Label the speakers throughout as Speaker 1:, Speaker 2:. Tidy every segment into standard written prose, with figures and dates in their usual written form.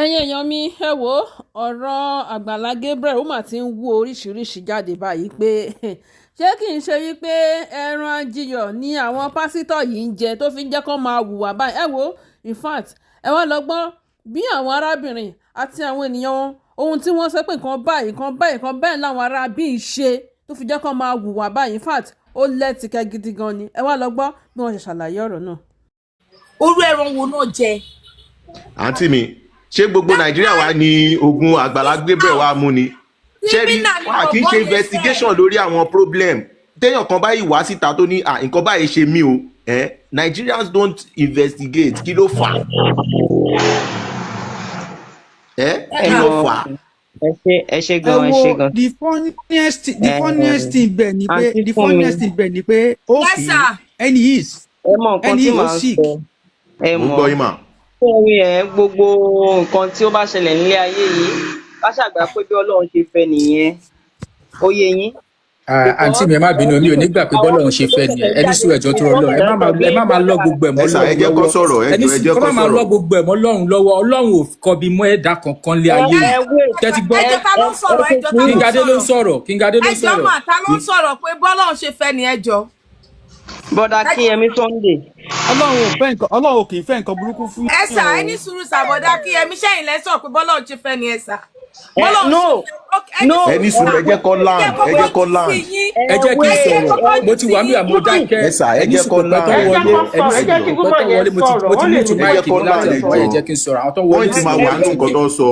Speaker 1: ẹ̀yin èèyàn mi ẹ wo ọ̀rọ̀ Àgbàlá Gabriel ó mà ti ń wú oríṣiríṣi jáde báyìí pé ṣé kì í ṣe wípé ẹran ajiyọ̀ ni àwọn pásítọ̀ yìí ń jẹ tó fi ń jẹ́ kó máa hùwà báyìí ẹ wo in fact ẹ wá lọ gbọ́ bí àwọn arábìnrin àti àwọn ènìyàn wọn ohun tí wọ́n sọ pé nǹkan báyìí láwọn ará bíi ṣe tó fi jẹ́ kó máa hùwà báyìí in fact ó lẹ́tìkẹ́ gidi gan ni ẹ wá lọ gbọ́ bí wọ́n ṣe ṣàlàyé ọ̀rọ̀ náà.
Speaker 2: orú ẹran wo náà jẹ.
Speaker 3: àǹtí mi ṣé gbogbo nàìjíríà wà ní ogun Àgbàlá Gabriel wà mú ni ṣé rí wà kí n ṣe investigation lórí àwọn problem téèyàn kan báyìí wá síta tó ní nǹkan báyìí ṣe mí o Nigerians don't investigate kí ló fà kí ló fà.
Speaker 4: ẹ ṣe gan.
Speaker 5: the funniest thing bẹ́ẹ̀ ni pé okay ẹni is ẹni ó sick.
Speaker 4: ẹ mọ̀ gbogbo nǹkan tí ó bá ṣẹlẹ̀ nílé ayé yìí ká ṣàgbà pé bí Ọlọ́run ṣe fẹ́ nìyẹn ó yé yín.
Speaker 6: àǹtí mi ẹ má bínú mi ò ní gbà pé bọ́lọ́run ṣe fẹ́ nìyẹn ẹni sùn ẹ̀jọ̀ tó rọ lọ́run ẹ má máa lọ gbogbo ẹ̀ mọ́ lọ́run ẹni sùn kọ́ máa lọ gbogbo ẹ̀ mọ́ lọ́run lọ́wọ́ Ọlọ́run ò kọbi mọ́ ẹ̀dá kankan lé ayé yìí tẹ́tí gbọ́ Kíngádé ló ń sọ̀rọ̀
Speaker 2: ẹjọ́ mà ta ló ń sọ̀rọ̀ pé bọ́lọ́run ṣe fẹ́ ni ẹjọ́.
Speaker 4: bọ́dà Kíyẹmí Sunday.
Speaker 5: Ọlọ́run kì í fẹ́ nǹkan burúkú fún.
Speaker 2: ẹ̀sà ẹni sùúrù sàbọ̀dá Kíyẹmí sẹ́yìn lẹ́sọ̀ pé bọ́lọ́run ṣe fẹ́ ni ẹ̀sà.
Speaker 3: ẹni sùúrù ẹ jẹ́ kó land ẹ jẹ́ kí n sọ̀rọ̀
Speaker 6: mo ti wà mí àmọ́ dákẹ́
Speaker 3: ẹni sùúrù pẹ̀tọ́ wọlé
Speaker 6: mo ti ní ìtumọ̀ máìkì mi láti ẹ̀gbọ́n ẹ jẹ́ kí n sọ̀rọ̀ àwọn tó wọlé
Speaker 3: ti máa wà nínú nǹkan tó sọ.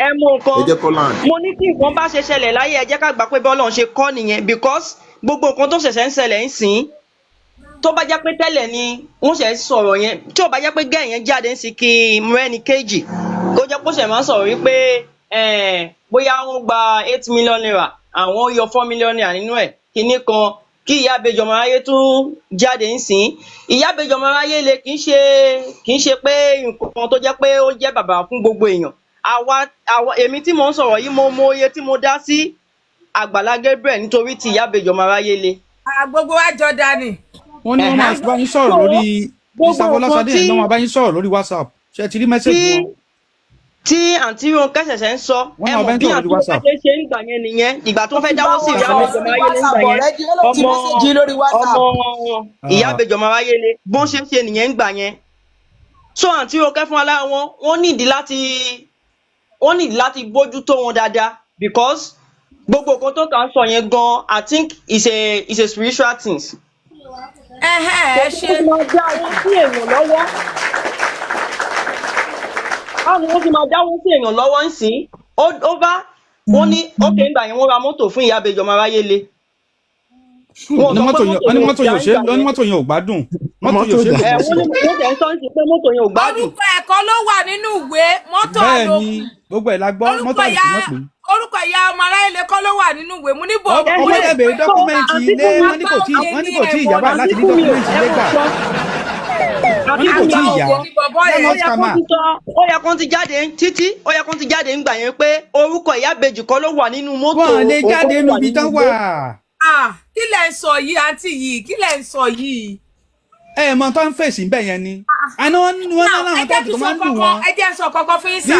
Speaker 4: ẹ mú nǹkan mo ní kí nǹkan bá ṣe ṣẹlẹ̀ láyé ẹ jẹ́ ká gbà pé bọ́lọ́run ṣe kọ́ nìyẹn because gbogbo nǹkan tó ṣẹ̀ṣẹ̀ ń ṣẹlẹ̀ ń sìn tó bá jẹ́ pé tẹ́lẹ̀ ni wọ́n ṣe sọ̀rọ̀ yẹn tí ò bá jẹ́ pé gẹ́ẹ̀ yẹn jáde ń sí kí mẹ́ni kejì kó jẹ́ pé ó ṣe máa ń sọ̀rọ̀ wípé bóyá wọ́n gba 8 million naira àwọn yọ 4 million naira nínú ẹ̀ kinní kan kí ìyá àbèjì ọmọ aráyé tún jáde ń sìn ìyá àbèjì ọmọ aráyé le kì í ṣe pé nǹkan tó jẹ́ pé ó jẹ́ bàbá fún gbogbo èèyàn àwa èmi tí mò ń sọ̀rọ̀ yìí mo mọ iye tí mo dá sí Àgbàlá Gabriel nítorí ti ìyá àbèjì ọmọ aráyé le.
Speaker 2: gbogbo wa jọ dání.
Speaker 5: wọ́n ní wọ́n máa bá yín sọ̀rọ̀ lórí ìsàfọlásádé yẹn náà máa bá yín sọ̀rọ̀ lórí WhatsApp ṣe ti rí mẹ́sẹ̀gì wọn.
Speaker 4: tí àǹtí Rónkẹ́ ṣẹ̀ṣẹ̀ ń sọ ẹ mọ̀ bí àǹtí Rónkẹ́ ṣe ń gbà yẹn nìyẹn ìgbà tó fẹ́ dáwọ́ sí ìyá àbèjì ọmọ aráyé ọmọ ìyá àbèjì ọmọ aráyé le bó ṣe ń ṣe nìyẹn ń gbà yẹn so àǹtí Rónkẹ́ fún alára wọn wọ́n nídìí láti bójú tó wọn dáadáa because gbogbo nǹkan tó kà ń sọ yẹn gan I think is a spiritual thing.
Speaker 2: ẹ ṣe
Speaker 4: máa dá owó sí èèyàn lọ́wọ́ báwo wọ́n ti máa dáwó sí èèyàn lọ́wọ́ ń sìn ó bá wọ́n ní ókè ńgbà yẹn wọ́n ra mọ́tò fún ìyá àbèjì ọmọ aráyé le.
Speaker 5: wọ́n ní mọ́tò yẹn ò gbádùn mọ́tò yóò ṣe é.
Speaker 4: wọ́n tẹ̀ ń sọ ní pé mọ́tò yẹn ò gbádùn.
Speaker 2: orúkọ ẹ̀kọ́ ló wà nínú ìwé mọ́tò àlòkù.
Speaker 5: bẹ́ẹ̀ ni gbogbo ẹ̀ la gbọ́ mọ́tò àlòkù náà pé.
Speaker 2: orúkọ ìyá ọmọ aráyé le kọ́ ló wà nínú ìwé mú níbo.
Speaker 5: ọmọ ẹ̀ bèrè dọ́kúmẹ́ǹtì ilé wọ́n ní kò tí ìyàbá láti ní dọ́kúmẹ́ǹtì ilé gbà. wọ́n ní kò tí ìyá
Speaker 4: ó yẹ kó ti jáde títí ó yẹ kó ti jáde ńgbà yẹn pé orúkọ ìyá àbèjì kọ́ ló wà nínú mọ́tò.
Speaker 5: wọ́n lè jáde níbi tán wà.
Speaker 2: kí lẹ̀ ń sọ yìí àǹtí yìí kí lẹ̀ ń sọ yìí.
Speaker 5: ẹ mọ tó ń fèsì ń bẹ yẹn ni. àná wọn náà láwọn tó máa ń dùn wọn.
Speaker 2: ẹ jẹ́ sọ kọ́kọ́ fún yín sà.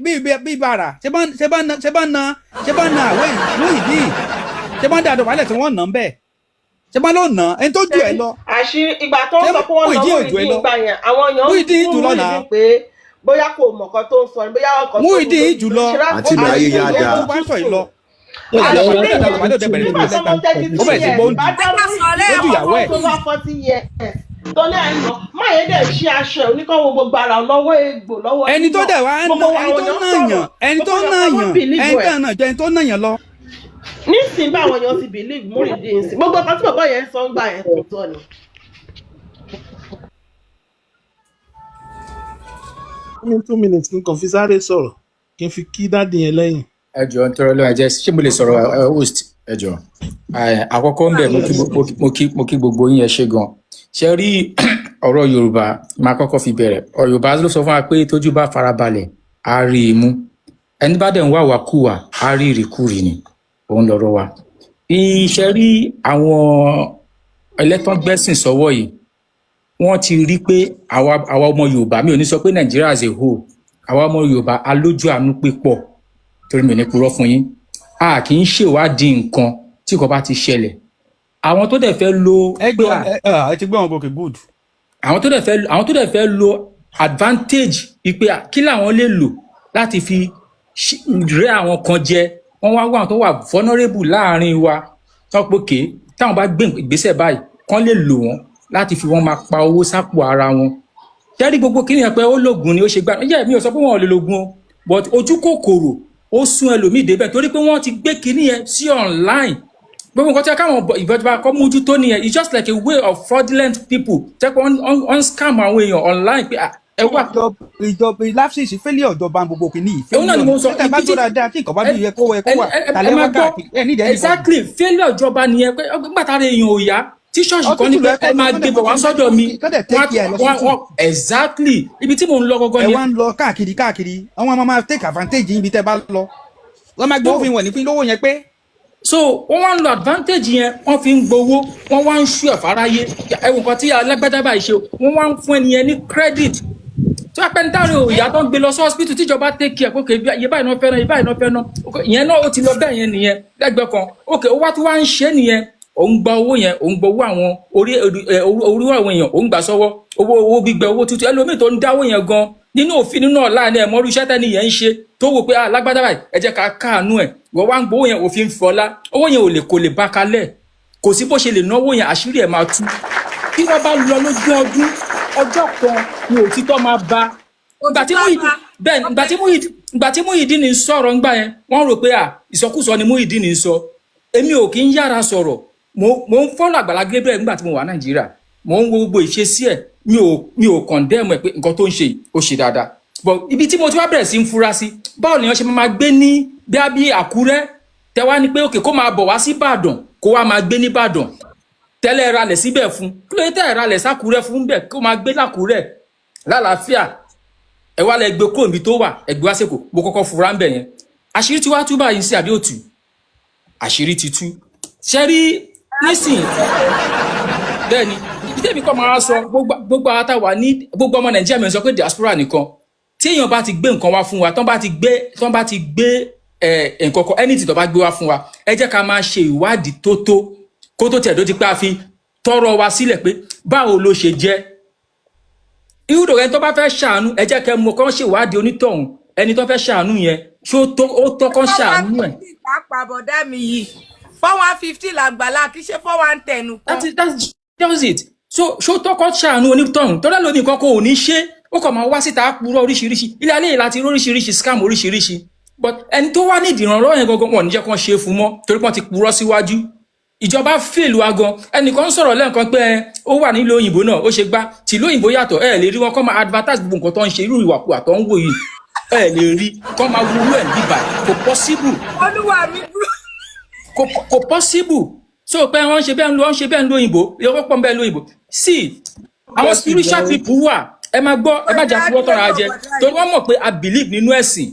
Speaker 5: lílù bí bàrà ṣé bá na àwẹ̀ ìlú ìdí ṣé bá ń dàdọ̀ wálẹ̀ tí wọ́n nà ń bẹ̀ ṣé bá ló nà ẹni tó jù ẹ lọ.
Speaker 7: àṣírí ìgbà tó ń sọ pé wọ́n lọ Muyideen ìgbà yẹn àwọn èèyàn ń fún Muyideen pé bóyá kò mọ̀ kan tó ń sọ ni bóyá ọkọ̀ tó ń
Speaker 5: Muyideen jùlọ
Speaker 3: àti mi ayé yá dáa.
Speaker 5: ó bá sọ yìí lọ. ó bẹ̀rẹ̀ sí gbóhùn lójú ìyàwó ẹ̀.
Speaker 7: tọ́lá ẹ̀ lọ máyé dẹ̀ ṣí aṣọ ẹ̀ oníkàwé gbogbo ara lọ́wọ́ egbò lọ́wọ́
Speaker 5: ẹni tó dẹ̀ wá ẹni tó nàyàn lọ.
Speaker 7: nísìnyí báwọn èèyàn ti believe Muyideen sí gbogbo ọkọ tí bàbá yẹn sọ ń gbà yẹn tó tọ́ ni.
Speaker 8: ní 2 minutes kí n kàn fi sáré sọ̀rọ̀ kí n fi kí dáàdì yẹn lẹ́yìn.
Speaker 6: ẹ jọ̀ọ́ ń tọrọ lọ́wọ́ ẹ jẹ́ ṣé mo lè sọ̀rọ̀ host ẹ jọ̀ọ́ àkọ́kọ́ ń bẹ̀ mo kí gbogbo yín ẹ ṣé gan ṣe rí ọ̀rọ̀ Yorùbá máa kọ́kọ́ fi bẹ̀rẹ̀ ọ̀rọ̀ Yorùbá ló sọ fún wa pé tójú bá farabalẹ̀ á rí imú ẹni bá dẹ̀ ń wá wàkúwà á rí ìrìkúrì ni òun lọ́rọ̀ wa iṣẹ́ rí àwọn ẹlẹ́tàn gbẹ́sìn sọ́wọ́ yìí wọ́n ti rí pé àwa ọmọ Yorùbá mi ò ní sọ pé Nàìjíríà as a whole àwa ọmọ Yorùbá alójú àánú pípọ̀ torí mi ò ní purọ́ fún yín a kì í ṣèwádìí nǹkan tí kò bá ti ṣẹlẹ̀ àwọn tó dẹ̀ fẹ́ lo
Speaker 5: ẹ ti gbé wọn gòkè good.
Speaker 6: àwọn tó dẹ̀ fẹ́ lo advantage ìpè kí làwọn lè lò láti fi rẹ́ àwọn kan jẹ wọ́n wá àwọn tó wà vulnerable láàrin wa tó pòkè táwọn bá gbé ìgbésẹ̀ báyìí kán lè lò wọ́n láti fi wọ́n máa pa owó sápò ara wọn. Jẹ́rí gbogbo kí ni ẹ̀ pé ó lògùn ni ó ṣe gbà yẹ́ mi ò sọ pé wọ́n ò lè lògùn o but ojú kòkòrò ó sún ẹlòmíì débẹ̀ torí pé wọ́n ti gbé kinní yẹn sí online gbogbo nǹkan tí káwọn ìjọba kọ́ mójútó nìyẹn it's just like a way of fraudulent people tẹ́ pé wọ́n scam àwọn èèyàn online pé ẹ wà.
Speaker 5: ìjọba láfíìsì fẹ́lẹ́ ìjọba gbogbo kìíní yìí.
Speaker 6: òun náà ni mo sọ
Speaker 5: tẹ́ bá tó dáadáa tí nǹkan bá bí yẹ kó wà tàlẹ́ wá káàkiri ẹ nídìí ẹnì kan.
Speaker 6: exactly fẹ́lẹ́ ìjọba nìyẹn pé gbàtàrà èèyàn ò yá tí ṣọ́ọ̀ṣì kan ní pé ẹ máa gbé bọ̀ wá sọ́dọ̀ mi exactly ibi tí mò ń lọ gangan ni.
Speaker 5: ẹ wá ń lọ káàkiri àwọn ọmọ máa take advantage ibi tẹ́ bá lọ wọ́n máa gbé òfin wọ̀ ní fún lówó yẹn pé.
Speaker 6: so wọ́n wá ń lo advantage yẹn wọ́n fi ń gbowó wọ́n wá ń ṣú ẹ̀fáráyé ẹ̀wọ̀n kan tí alágbádá báyìí ṣe wọ́n wá ń fún ẹni yẹn ní credit tí wọ́n pẹ́ ní táwọn ìyá tó ń gbé lọ sí hospital tíjọba take care pé iye báyìí náà fẹ́ náà ìyẹn náà ó ti lọ bẹ́ẹ̀ yẹn nìyẹn lẹ́gbẹ̀ẹ́ kan ok ó wá tí wọ́n á ń ṣe nìyẹn òun gba owó yẹn òun gbowó àwọn orí àwọn èèyàn òun gbà sọ́wọ́ owó gbígbẹ owó tútù ẹlòmíì tó ń dáwó yẹn gan nínú òfin nínú ọ̀la ni ẹ̀mọ́rú iṣẹ́ tẹ́ni yẹn ń ṣe tó wò pé alágbádá báyìí ẹ jẹ́ ká káàánú ẹ̀ wọ́n wá ń gbowó yẹn òfin fọlá owó yẹn kò lè bá kalẹ̀ kò sí bó ṣe lè náwó yẹn àṣírí ẹ̀ máa tú kí wọ́n bá lọ lójú ọdún ọjọ́ kan ni òtítọ́ máa bá ìgbà tí Muyideen ń sọ̀rọ̀ ńgbà yẹn wọ́n rò pé ìsọkúsọ ni Muyideen ń sọ èmi ò kí ń yára sọ̀rọ̀ mo ń fọ́lọ̀ Àgbàlá Gabriel nígbà tí mo wà Nàìjíríà mo ń wo gbogbo ìṣesí ẹ̀ mi ò condemn ẹ̀ pé nǹkan tó ń ṣe ó ṣe dáadáa but ibi tí mo ti wá bẹ̀rẹ̀ sí ń fura sí báwo lèèyàn ṣe máa gbé ní bí Àkúrẹ́ tẹ wá ní pé òkè kó máa bọ̀ wá sí Ìbàdàn kó wá máa gbé ní Ìbàdàn tẹ́lẹ̀ ralẹ̀ síbẹ̀ fún kí ló tẹ́ ralẹ̀ sákúrẹ́ fún bẹ́ẹ̀ kó máa gbé lákúrẹ́ lálàáfíà ẹ wá lẹ gbé kó níbi tó wà ẹgbẹ́ wá sẹ́kọ̀ọ́ mo kọ́kọ́ fura ń bẹ̀ yẹn àṣírí tí wàá tú báyìí sí àbí òtù àṣírí ti tú ṣẹ́rí nísìn bẹ́ẹ̀ ni ìdẹ́bí kọ́ máa sọ gbogbo àwọn táwa ní gbogbo ọmọ Nàìjíríà mi sọ pé diaspora nìkan tí èèyàn bá ti gbé nǹkan wá fún wa tán bá ti gbé nǹkan kan anything tó bá gbé wá fún wa ẹ jẹ́ ká máa ṣe ìwádìí tó kó tó tẹ̀ tó ti pé a fi tọrọ wa sílẹ̀ pé báwo ló ṣe jẹ́ irúdò ẹni tó bá fẹ́ ṣàánú ẹ jẹ́ kẹ́ mọ̀ kán ṣe ìwádìí onítọ̀hún ẹni tó fẹ́ ṣàánú yẹn ṣó ó tọ́ kán ṣàánú ẹ̀.
Speaker 2: 450 pàápàá bọ̀dá mi yìí 4150 làgbàlá kì í ṣe 4110 kan.
Speaker 6: that's it so ṣó tọ́ kán ṣàánú onítọ̀hún tọ́lá lómi nǹkan kò ní ṣe ó kàn máa wá síta purọ́ oríṣiríṣi ilé ayé láti oríṣiríṣi scam oríṣiríṣi but ẹni tó wá ní ìdìrànlọ́wọ́ yẹn gangan wọn ò ní jẹ́ kán ṣe fún mọ́ torí wọ́n ti purọ́ síwájú ìjọba fèlú agan ẹnìkan ń sọ̀rọ̀ lẹ́ẹ̀kan pé ó wà nílùú òyìnbó náà ó ṣe gbá tìlú òyìnbó yàtọ̀ ẹ lè rí wọn kọ́ máa advertise gbogbo nǹkan tó ń ṣe irú ìwàkuwà tó ń wò yìí ẹ lè rí kọ́ máa wúrú ẹ̀ bíbà kò possible.
Speaker 2: olúwa mi búrò.
Speaker 6: kò possible so pé wọ́n ṣe bẹ́ẹ̀ ń lo òyìnbó ìyọ́pọ̀ pọ̀ ń bẹ́ẹ̀ lo òyìnbó sí àwọn spiritual people wà ẹ máa gbọ́ ẹ má jà fún wọ́tọ̀ ra jẹ torí wọ́n mọ̀ pé I believe nínú ẹ̀sìn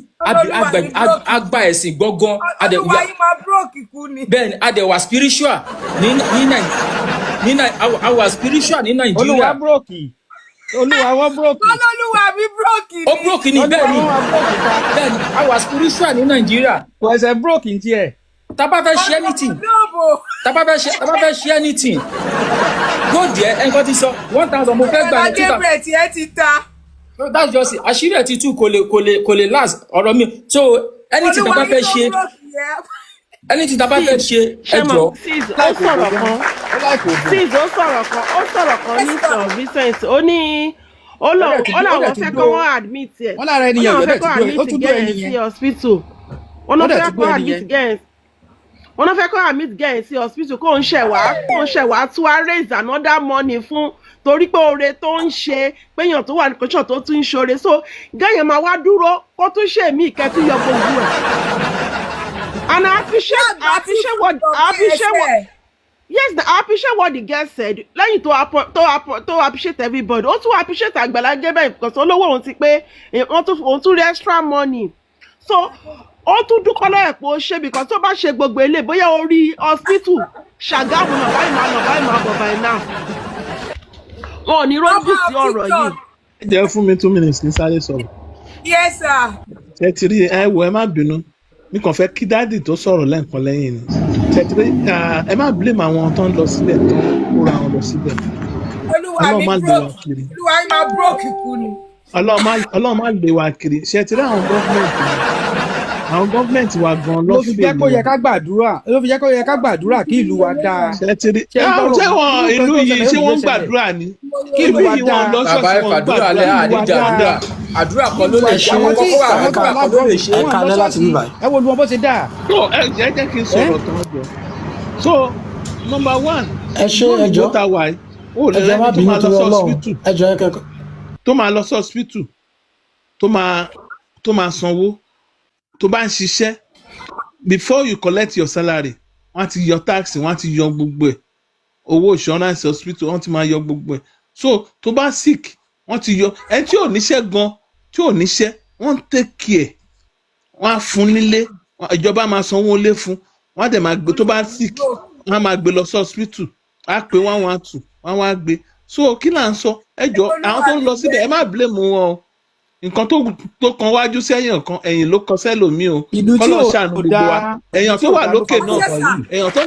Speaker 6: agba ẹ̀sìn gbọ́ngàn
Speaker 2: olúwa yìí máa búròkì kú ni.
Speaker 6: bẹ́ẹ̀ ni adẹ̀wà spiritual our spiritual ní Nàìjíríà.
Speaker 5: olúwa búròkì olúwa wọ́n búròkì.
Speaker 2: olúwa mi búròkì ni.
Speaker 6: ó búròkì ni bẹ́ẹ̀ ni our spiritual ní Nàìjíríà.
Speaker 5: kò ẹsẹ̀ búròkì ń tiẹ̀.
Speaker 6: tá bá fẹ́ ṣe anything tá bá fẹ́ ṣe anything go there ẹnìkan ti sọ 1000 mo fẹ́ gbà ní 2000.
Speaker 2: Gabriel tiẹ̀ ti ta.
Speaker 6: that's just it àṣírí ẹ̀ ti tú kò lè last ọ̀rọ̀ mi so anything tá bá fẹ́ ṣe anything tá bá fẹ́ ṣe ẹjọ́.
Speaker 7: ó sọ̀rọ̀ kan ní sọ Vincent ó ní ó làwọn fẹ́ kọ́ wọ́n admit ẹ̀
Speaker 5: wọ́n lára ẹni yẹn ọ̀dọ́ ti dúró ó tún dúró ẹni yẹn
Speaker 7: sí hospital wọ́n náà fẹ́ kọ́ admit gẹ̀ẹ́n wọ́n náà fẹ́ kọ́ admit gẹ̀ẹ́n sí hospital kó ń ṣẹ̀wá tí wàá raise another money fún torí pé oore tó ń ṣe péyàn tó wà ní kòṣàn tó tún ń ṣoore so gẹ́yìn máa wá dúró kó tún ṣe mí ìkẹ́tù yọ gbogbo ẹ̀. And I appreciate what the girl said. Lẹ́yìn tó appreciate everybody. Ó tún appreciate Àgbàlá Gabriel because olówó òun ti pé òun tún rí extra money. So ó tún dúpọ́ lọ́yẹ̀ pé ó ṣe because tó bá ṣe gbogbo ilé bóyá orí hospital Ṣàgámù náà báyìí máa bọ̀ báyìí náà. Wọn ò ní rọ́jú sí ọ̀rọ̀ yìí.
Speaker 8: Ẹ jẹ́ fún mi 2 minutes ní sáré sọ̀rọ̀.
Speaker 2: Yes, sir.
Speaker 8: Ṣé ti rí ẹ wo ẹ má bínú. Mi kàn fẹ́ kí dáàdì tó sọ̀rọ̀ lẹ́ǹkan lẹ́yìn ni. Ṣé ti rí ẹ má blame àwọn tó ń lọ síbẹ̀ tó ń kóra wọn lọ síbẹ̀.
Speaker 2: Olúwa mi
Speaker 8: Ọlọ́run má lè wá kiri.
Speaker 2: Olúwa mi máa broke kú ni.
Speaker 8: Ọlọ́run má lè wá kiri. Ṣé ti rí àwọn gọ́ọ̀mẹ̀ntì wa gan
Speaker 5: ló fi jẹ́ kó yẹ ká gbàdúrà kí ìlú wa dáa.
Speaker 8: Ṣé ti rí ṣé wọn ìlú yìí ṣé wọ́n ń gbàdúrà ni?
Speaker 5: Kí ìlú wa dáa.
Speaker 6: bàbá ẹ fàdúrà lẹ àdúrà àdúrà kan ló lè ṣe àdúrà kan ló lè ṣe.
Speaker 9: ẹ kàlẹ́ láti bí báyìí.
Speaker 5: ẹ wo lu wọn bó ṣe dáa.
Speaker 8: so ẹ jẹ́ kí n sọ̀rọ̀ tán jọ. so number one.
Speaker 9: ẹ ṣe ẹjọ́ ẹjọ́ má bínú tó lọ lọ́wọ́ ẹjọ́ ẹ kẹ́kọ̀ọ́.
Speaker 8: tó máa lọ sí hospital tó máa sanwó tó bá ń ṣiṣẹ́ before you collect your salary wọ́n ti yọ tax wọ́n ti yọ gbogbo ẹ̀ owó insurance hospital wọ́n ti máa yọ gbogbo ẹ̀ so tó bá sick wọ́n ti yọ ẹni tí ò níṣẹ́ gan tí ò níṣẹ́ wọ́n take care wọ́n á fún nílé ìjọba máa sanwó lé fún wọ́n á dẹ̀ máa gbé tó bá sick wọ́n á máa gbé lọ sí hospital á pé 112 wọ́n á gbé so kí là ń sọ ẹ jọ àwọn tó ń lọ síbẹ̀ ẹ má blame wọn o nǹkan tó kan wájú sẹ́yìn kan ẹ̀yìn ló kan sẹ́lòmíì o kọ́lọ́ ṣàánú gbogbo wa èèyàn tó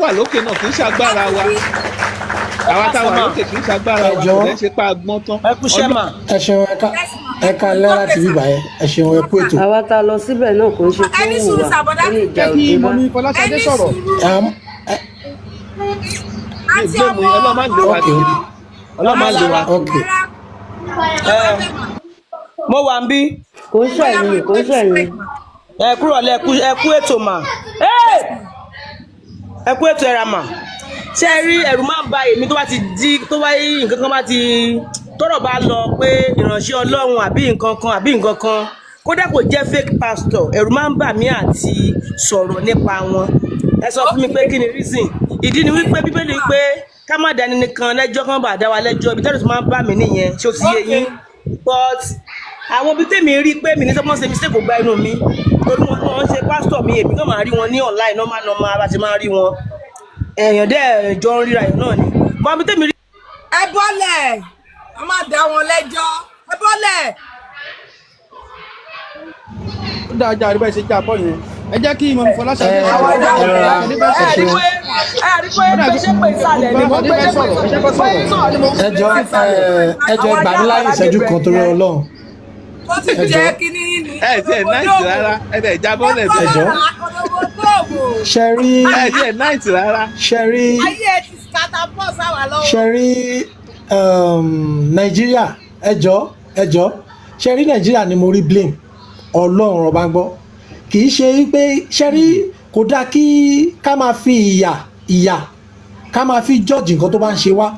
Speaker 8: wà lókè náà kì í ṣàgbára wa àwa táwa lókè kì í ṣàgbára wa kò dẹ́ ṣe pa agbọ́n tán.
Speaker 4: ẹ kú ṣẹ́ mà.
Speaker 9: ẹ ṣeun ẹ ká lẹ́ láti bíbá yẹn ẹ ṣeun ẹ kú ètò.
Speaker 10: àwa tá a lọ síbẹ̀ náà kò ń ṣe fún ìwà ó lè jà òde bá.
Speaker 5: mo ní Fọláṣadé sọ̀rọ̀.
Speaker 4: mo wà ń bí.
Speaker 10: kò ń ṣẹ̀yìn.
Speaker 4: ẹ kúrò lẹ ẹ kú ètò mà. ẹ kú ètò ẹ̀rà mà. ṣé ẹ rí ẹ̀rù máa ń ba èmi tó bá ti di tó bá yí nǹkan kan bá ti tọ́rọ̀ bá lọ pé ìránṣẹ́ Ọlọ́run àbí nǹkan kan kódà kò jẹ́ fake pastor ẹ̀rù máa ń bà mí àti sọ̀rọ̀ nípa wọn. ẹ sọ fún mi pé kí ni reason ìdí ni wípé Bíbélì wípé ká má dání nìkan lẹ́jọ́ kan bá dá wa lẹ́jọ́ ibi tẹ́lẹ̀ tó máa ń bà mí nìyẹn ṣé ó ti yé yín but àwọn bí tèmi rí pé mi ní sọ́kàn ṣe mistake kò gba inú mi torí wọn ṣe pastor mi èmi náà máa rí wọn ní online normal bá ti máa rí wọn èèyàn dẹ́ jọ ń ríra èèyàn náà ni wọn bí tèmi rí.
Speaker 2: ẹ bọ́lẹ̀ a máa dá wọn lẹ́jọ́ ẹ bọ́lẹ̀.
Speaker 5: ó dáa ajá àríwá ẹsẹ̀ já bọ́ yẹn ẹ jẹ́ kí ìmọ̀ Fọláṣadé
Speaker 4: ẹ rí pé ṣé pé ìsàlẹ̀ ni mo gbé ṣé pé sọ̀rọ̀ ni mo gbé.
Speaker 9: ẹjọ́ gbà mí láyè ìṣẹ́jú kan torí Ọlọ́run.
Speaker 2: ó ti jẹ́ kínní ni.
Speaker 8: ẹ tiẹ̀ náìtì rárá ẹ tẹ̀ jábọ́ lẹ̀ tẹ̀
Speaker 9: ẹjọ́ ṣe rí
Speaker 8: ẹ tiẹ̀ náìtì rárá.
Speaker 9: ṣe rí
Speaker 2: ayé ẹ ti scatapọ̀ sáwà lọ́wọ́.
Speaker 9: ṣe rí Nàìjíríà ẹjọ́ ṣe rí Nàìjíríà ni mo rí blame Ọlọ́run ọba gbọ́ kì í ṣe pé ṣe rí kò dáa kí ká máa fi ìyà ká máa fi judge nǹkan tó bá ń ṣe wá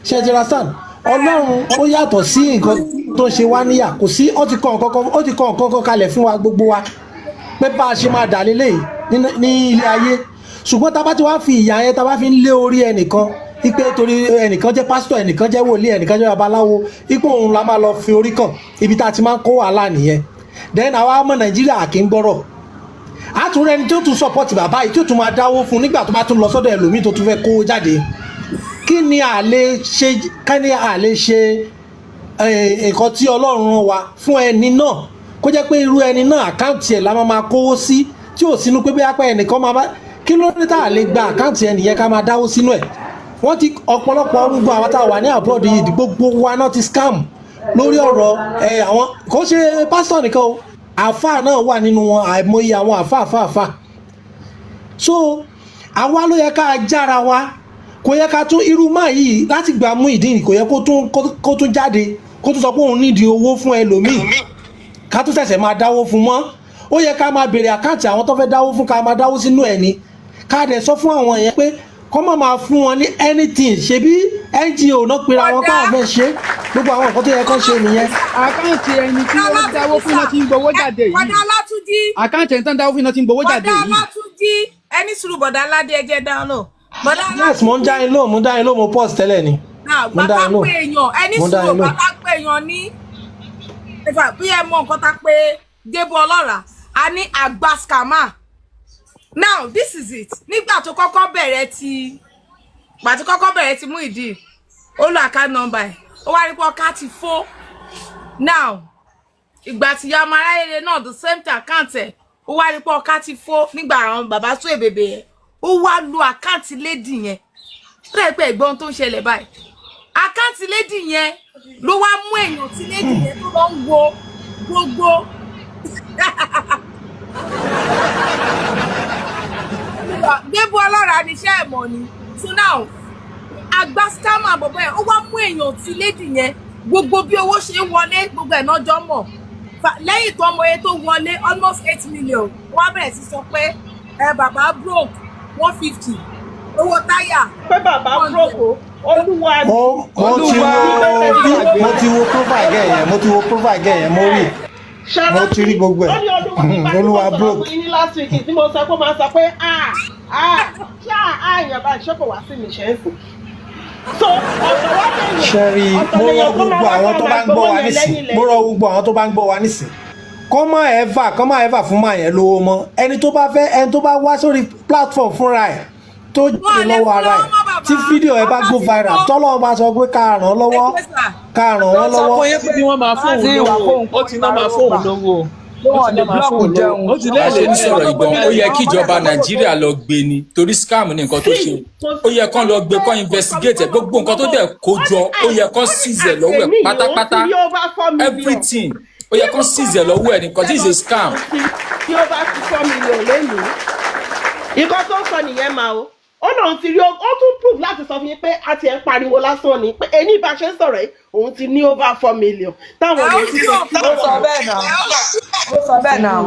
Speaker 9: ṣe jẹ́ra sàn Ọlọ́run ó yàtọ̀ sí nǹkan tó ń ṣe wá níyà kò sí ó ti kọ́ nǹkan kan kalẹ̀ fún wa gbogbo wa pé bá a ṣe máa dà lélẹ̀ ní ilé ayé ṣùgbọ́n tá a bá ti wá fi ìyà yẹn tá a bá fi ń lé orí ẹnìkan ipe torí ẹnìkan jẹ́ pásítọ̀ ẹnìkan jẹ́ wòlíì ẹnìkan jẹ́ babaláwo ipò òun la máa lọ fi orí kàn ibi tá a ti máa ń kó wàhálà nìyẹn then àwa ọmọ Nàìjíríà kì í gbọ́rọ̀ àtúrò ẹni tó tún support bàbá yìí tó tún máa dáwó fún nígbà tó bá tún lọ sọ́dọ̀ ẹlòmíì tó tún fẹ́ kó jáde kí ni a lè ṣe nǹkan tí Ọlọ́run rán wa fún ẹni náà kó jẹ́ pé irú ẹni náà àkáǹtì ẹ̀ la máa kówó sí tí ò sínú pé bí apá ẹnìkan máa bá kí ló dé tá a lè gba àkáǹtì ẹnìyẹn ká máa dáwó sínú ẹ̀ wọ́n ti ọ̀pọ̀lọpọ̀ gbogbo àwọn tá a wà ní abroad yìí gbogbo wa náà ti scam lórí ọ̀rọ̀ àwọn kò ṣe pásítọ̀ nìkan o àfáà náà wà nínú wọn àìmọye àwọn àfáà so àwa ló yẹ ká jára wa kò yẹ ká tún irú máa yìí láti gbà Muyideen kò yẹ kó tún jáde kó tún sọ pé òun nídìí owó fún ẹlòmíì ká tún ṣẹ̀ṣẹ̀ máa dáwó fún mọ́ ó yẹ ká máa béèrè àkáǹtì àwọn tó fẹ́ dáwó fún ká máa dáwó sínú ẹ̀ ni ká dẹ̀ sọ fún àwọn yẹn pé kọ́ máa fún wọn ní anything ṣebí NGO náà pera wọn káwọn fẹ́ ṣe gbogbo àwọn nǹkan tó yẹ kó ṣe nìyẹn.
Speaker 5: àkáǹtì ẹni tí wọ́n dáwó fún náà ti ń gbowó jáde yìí.
Speaker 2: bọ̀dá Alátúnjí.
Speaker 5: àkáǹtì ẹni tí wọ́n dáwó fún náà ti ń gbowó jáde yìí.
Speaker 2: bọ̀dá Alátúnjí ẹni sùúrù bọ̀dá Aládé ẹjẹ́ dáhùn náà. bọ̀dá Alátúnjí.
Speaker 9: yes mo ń dá yín lóhùn mo pause tẹ́lẹ̀ ni.
Speaker 2: mo ń dá yín lóhùn ẹni sùúrù bàtà pé èèyàn ní. bí ẹ mọ nǹkan tá pé Débọ̀ Ọlọ́ràá a ní àgbà scammer. now this is it nígbà tó kọ́kọ́ bẹ̀rẹ̀ ti Muyideen ó lo account number ẹ̀ ó wá rí pé ọkà ti fó now ìgbà tí ya ọmọ aráyé náà the same time àkáǹtì ẹ̀ ó wá rí pé ọkà ti fó nígbà àwọn bàbá sún èbèbè yẹn ó wá lo àkáǹtì lady yẹn tó yẹ pé ẹ̀gbọ́n tó ń ṣẹlẹ̀ báyìí àkáǹtì lady yẹn ló wá mú èèyàn tí lady yẹn tó lọ ń wo gbogbo Débọ̀ Ọlọ́ràá níṣẹ́ ẹ̀mọ́ ni so now àgbà scammer bọ̀bọ̀ yẹn ó wá mú èèyàn tí lady yẹn gbogbo bí owó ṣe ń wọlé gbogbo ẹ̀ náà jọ mọ̀ lẹ́yìn tó ọmọ yẹn tó wọlé almost 8 million wọ́n á bẹ̀rẹ̀ sí sọ pé bàbá broke 150 owó táyà.
Speaker 7: pé bàbá broke o olúwa ni.
Speaker 9: mo ti wo profile gẹ̀ yẹn mo ti rí gbogbo ẹ̀ olúwa broke.
Speaker 7: ní last week tí mo sọ pé máa sọ pé àyàn bá ìṣọ́kọ̀ wá sí mi ṣe é sìn. So
Speaker 9: ṣẹ́rí mo rọ gbogbo àwọn tó bá ń gbọ́ wa nísìn kọ́ má ẹ̀fà fún màá yẹn lówó mọ́ ẹni tó bá wá sórí platform fúnra ẹ̀ tó jẹ́ lọ́wọ́ ara ẹ̀ tí fídíò ẹ̀ bá go viral tọ́lọ́wọ́ bá sọ pé ká ràn wọ́n lọ́wọ́.
Speaker 8: wọ́n sọ fún yín pé bí wọ́n máa fóun lówó ó ti náà máa fóun lówó
Speaker 6: ó ti lẹ́ẹ̀lẹ́ ní sọ̀rọ̀ ìgbọ̀n ó yẹ kí ìjọba nàìjíríà lọ gbé ni torí scam ní nǹkan tó ṣe ó yẹ kán lọ gbé kán investigate ẹ̀ gbogbo nǹkan tó dẹ̀ kó jọ ó yẹ kán seize ẹ̀ lọ́wọ́ ẹ̀ pátápátá everything ó yẹ kán seize ẹ̀ lọ́wọ́ ẹ̀ nǹkan tí is a scam.
Speaker 7: tí ó bá fi 4 million lẹ́nu nǹkan tó sọ nìyẹn máa ó lóun ti rí ó tún prove láti sọ fún yín pé a ti ẹ̀ ń pariwo lásán ni pé ẹni bá ṣe ń sọ̀rọ̀ yìí òun ti ní over 4 million táwọn èèyàn ti sọ bẹ́ẹ̀ náà.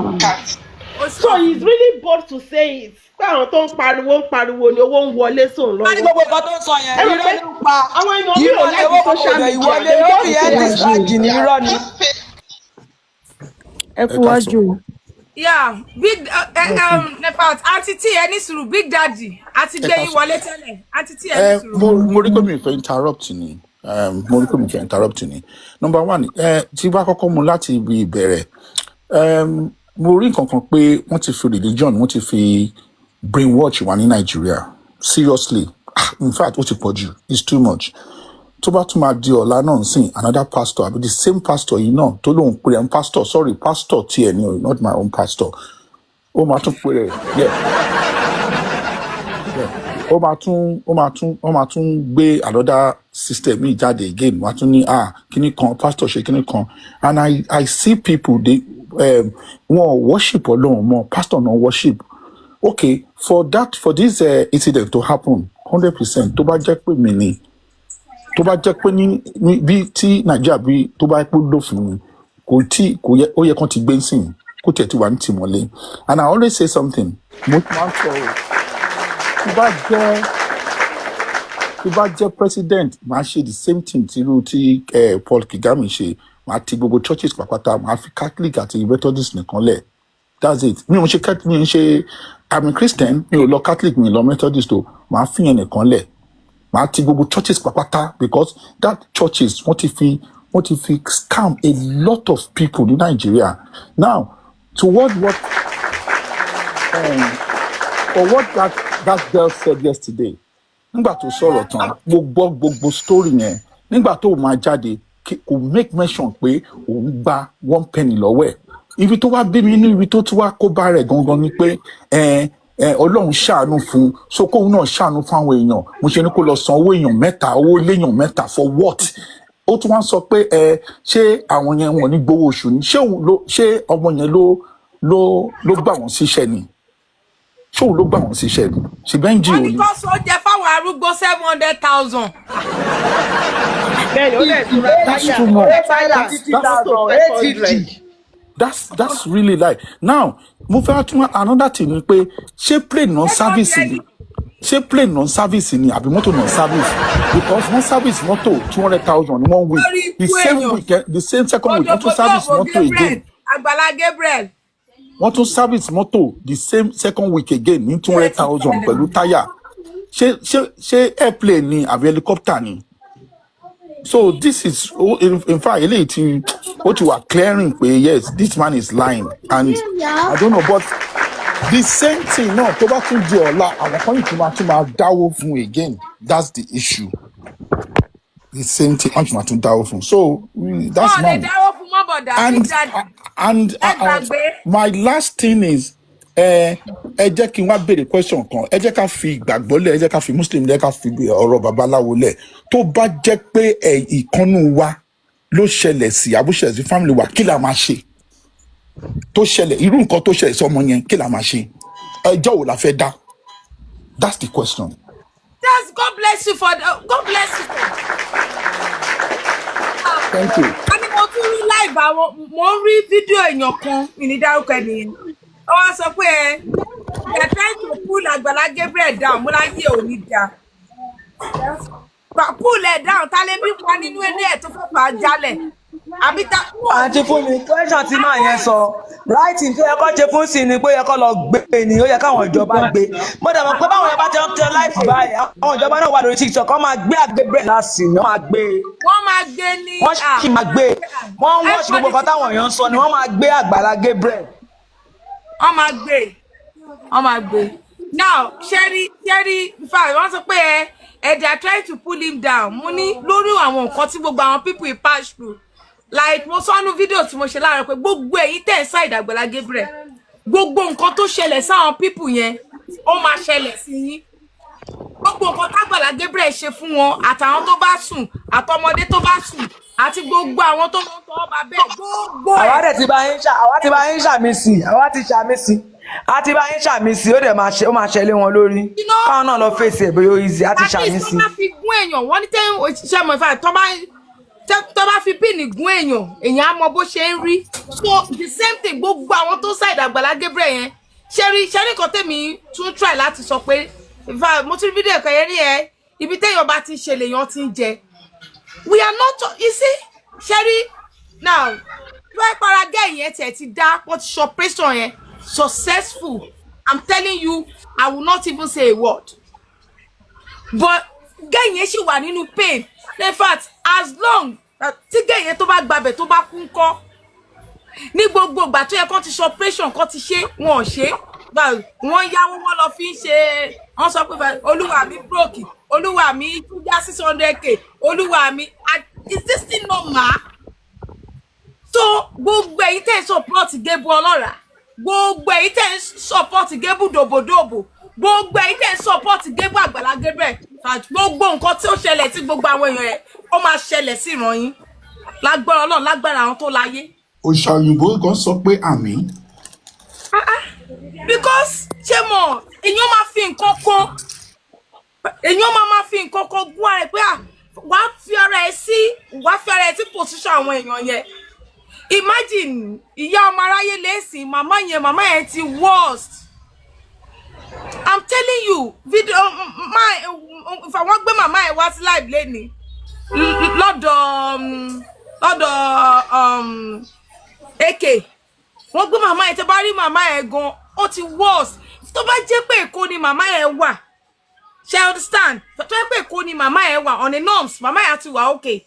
Speaker 7: So he's really bold to say it pé àwọn tó ń pariwo ni owó ń wọlé sóun lọ́wọ́.
Speaker 11: wọ́n ní gbogbo nǹkan tó ń sọ yẹn irọ́ ló ń pa
Speaker 7: àwọn èèyàn mi ò láti social media
Speaker 11: ìwọlé ó fi ẹ́ discharge ní irọ́ ni.
Speaker 12: ẹ kú wájú.
Speaker 2: Yeah, big Nepal àti tí ẹ ní sùúrù Big Daddy àti gbé yín wọlé tẹ́lẹ̀ àti tí ẹ ní sùúrù.
Speaker 13: mo rí pé mi fẹ́ interrupt ni number one tí bá kọ́kọ́ mu láti ibi ìbẹ̀rẹ̀ mo rí nǹkan kan pé wọ́n ti fi religion wọ́n ti fi brainwash wa ní Nàìjíríà seriously in fact ó ti pọ̀ jù it's too much tó bá tún máa di ọ̀la náà sìn another pastor àbí the same pastor yìí náà tó lóun pè ẹ́ pastor tiẹ̀ ni not my own pastor ó máa tún pè ẹ́ ó máa tún gbé another system yìí jáde again wọ́n á tún ní kíní kan pastor ṣe kíní kan and I see people they wọ́n worship Ọlọ́run mọ́ pastor náà worship okay for this incident to happen 100% tó bá jẹ́ pé mi ni tó bá jẹ́ pé ní bí tí Nàìjíríà bí tó bá pé lófin ni kò yẹ ó yẹ kán ti gbé sìn kó tẹ̀ tí wà ní tìmọ́lé and I always say something mo máa ń sọ tó bá jẹ́ president máa ṣe the same thing tí Paul Kagame ṣe máa ti gbogbo churches pàpàtà máa fi Catholic àti Methodist nìkan lẹ̀ that's it mi ò ṣe I'm a Christian mi ò lọ Catholic mi ò lọ Methodist o máa fi yẹn nìkan lẹ̀ máa ti gbogbo churches pàpàtà because that churches wọ́n ti fi scam a lot of people ní Nigeria now toward what that girl said yesterday nígbà tó sọ̀rọ̀ tán mo gbọ́ gbogbo story yẹn nígbà tó máa jáde kò make mention pé òun gba 1 penny lọ́wọ́ ẹ̀ ibi tó wá bí mi inú ibi tó tún wá kó bá rẹ̀ gangan ni pé Ọlọ́run ṣàánú fún so kóun náà ṣàánú fáwọn èèyàn mo ṣe ní kó lọ san owó èèyàn mẹ́ta owó léèyàn mẹ́ta for what ó tún wá sọ pé ṣé àwọn yẹn wọn ní gbowó oṣù ni ṣé ọmọ yẹn ló gbà wọ́n síṣẹ́ ni ṣé òun ló gbà wọ́n síṣẹ́ ni ṣe bẹ́ẹ̀ ń jí òní.
Speaker 2: wọ́n ní kó so jẹ fáwọn arúgbó 700,000.
Speaker 7: bẹ́ẹ̀ni ó lè tura táyà
Speaker 13: that's really like now mo fẹ́ tún another thing ni pé ṣé plane non-service ni àbí mọ́tò non-service because wọ́n service mọ́tò 200,000 in 1 week the same second week wọ́n tún service mọ́tò again.
Speaker 2: Àgbàlá Gabriel.
Speaker 13: wọ́n tún service mọ́tò the same second week again ní 200,000 pẹ̀lú táyà ṣé airplane ni àbí helicopter ni. So this is in fact eléyìí tí ó ti wà clearing pé yes this man is lying and I don't know but the same thing náà tó bá tún di ọ̀la àwọn kan yìí tún máa dáwó fún again that's the issue the same thing wọ́n tún máa tún dáwó fún so that's
Speaker 2: wọ́n lè dáwó fún mọ́
Speaker 13: my last thing is ẹ jẹ́ kí n wá béèrè question kan, ẹ jẹ́ ká fi ìgbàgbọ́ lẹ̀, ẹ jẹ́ ká fi muslim lẹ̀, ká fi ọ̀rọ̀ babaláwo lẹ̀. Tó bá jẹ́ pé ìkànnù wa ló ṣẹlẹ̀ sí àbúṣe sí family wa, kí la máa ṣe? Tó ṣẹlẹ̀ irú nǹkan tó ṣẹlẹ̀ sí ọmọ yẹn, kí la máa ṣe? Ẹjọ́ wo la fẹ́ dá? That's the question.
Speaker 2: That's God bless you for God bless you.
Speaker 13: Thank you.
Speaker 2: Ani mo tún rí live àwọn mo rí fídíò èèyàn kan ní dárúkọ ẹnìyẹn. Ó wá sọ pé they are trying to pull Agbala Gabriel down. Mo láyé ò ní dá. Pull ẹ̀ down ta lè bí pa nínú ilé ẹ̀ tó fẹ́ fà á jálẹ̀.
Speaker 11: Àǹtí fún mi question tí máa yẹn sọ right tó yẹ kó ṣe fún sí ni pé yẹ kó lọ gbé ni ó yẹ káwọn ìjọba gbé mo dẹ̀ mọ̀ pé báwọn yẹn bá ti ń tẹ láìpẹ́ báyìí àwọn ìjọba náà wà lórí TikTok kọ́ máa gbé àgbébẹ̀ láti ní wọ́n máa gbé wọ́n sì máa gbé wọ́n ń wọ́ọ̀ṣì gbogbo kan táwọn èèyàn ń sọ ni wọ́n máa gbé Agbala Gabriel.
Speaker 2: Wọ́n máa gbé now ṣẹ́rí fáwọn wọ́n sọ pé they are trying to pull him down mo ní lórí àwọn nǹkan tí gbogbo àwọn people pass through. Like mo sọ nínú fídíò tí mo ṣe láàárọ̀ pé gbogbo ẹ̀yin tẹ́ side Agbala Gabriel gbogbo nǹkan tó ṣẹlẹ̀ sáwọn people yẹn ó máa ṣẹlẹ̀ sí yín gbogbo nǹkan t'Agbala Gabriel ṣe fún wọn àtàwọn tó bá sùn àtọmọdé tó bá sùn àti gbogbo àwọn tó mọ tọ́ ọba bẹ́ẹ̀ gbogbo ẹ̀.
Speaker 11: àwa ti bá yín ṣàmì sí àti bá yín ṣàmì sí ó dẹ̀ máa ṣẹlẹ̀ wọn lórí káwọn náà lọ fèsì ẹ̀ bóyá easy àti ṣàmì sí.
Speaker 2: tó bá fi gún èèyàn wọ́n ní tẹ́ ṣe mọ̀ ìfà tó bá fi píìnì gún èèyàn á mọ bó ṣe ń rí so the same thing gbogbo àwọn tó side Agbala Gabriel yẹn ṣẹ́rí kan tèmi tún try láti sọ pé mo tún fídíò kan yẹn rí ẹ ibi téèyàn bá ti ṣe lèèyàn ti ń jẹ we are not you see ṣẹ́rí now lọ́ọ́ ìparagẹ́ yẹn tiẹ̀ ti dá wọ́n ti ṣe operation yẹn successful I'm telling you I will not even say a word but gẹ́ yẹn ṣì wà nínú pain. In fact, as long tí gẹ̀yẹ́ tó bá gbabẹ̀ tó bá kú ńkọ́ ní gbogbo ìgbà tó yẹ kó ti ṣe operation kó ti ṣe wọn ò ṣe wọ́n yáwó wọ́n lọ fi ń ṣe wọ́n sọ pé olúwa mi broke olúwa mi já 600k olúwa mi is this thing normal? So gbogbo èyí tẹ́ support Gébù Ọlọ́ràá gbogbo èyí tẹ́ support Gébù Dòbòdòbò gbogbo èyí tẹ́ support Gébù Agbala Gabriel gbogbo nǹkan tí ó ṣẹlẹ̀ tí gbogbo àwọn èèyàn ẹ̀ ó máa ṣẹlẹ̀ sí ìran yín lágbára Ọlọ́run lágbára àwọn tó láyé.
Speaker 13: Òòṣà òyìnbó gan sọ pé àmín.
Speaker 2: Because ṣé mo èèyàn máa fi nǹkan kan èèyàn máa fi nǹkan kan gún ara ẹ̀ pé wàá fi ara ẹ̀ sí position àwọn èèyàn yẹn. Imagine ìyá ọmọ aráyé lẹ́sìn màmá yẹn ti worst. I'm telling you, video if I want to mama ẹ wá sí live lẹ́ni lọ́dọ̀ AK wọ́n gbé mama ẹ tẹ́ bá rí mama ẹ gan ó ti worse tó bá jẹ́ pé Èkó ni mama ẹ wà ṣé understand tó jẹ́ pé Èkó ni mama ẹ wà on the norms mama ẹ ti wà okay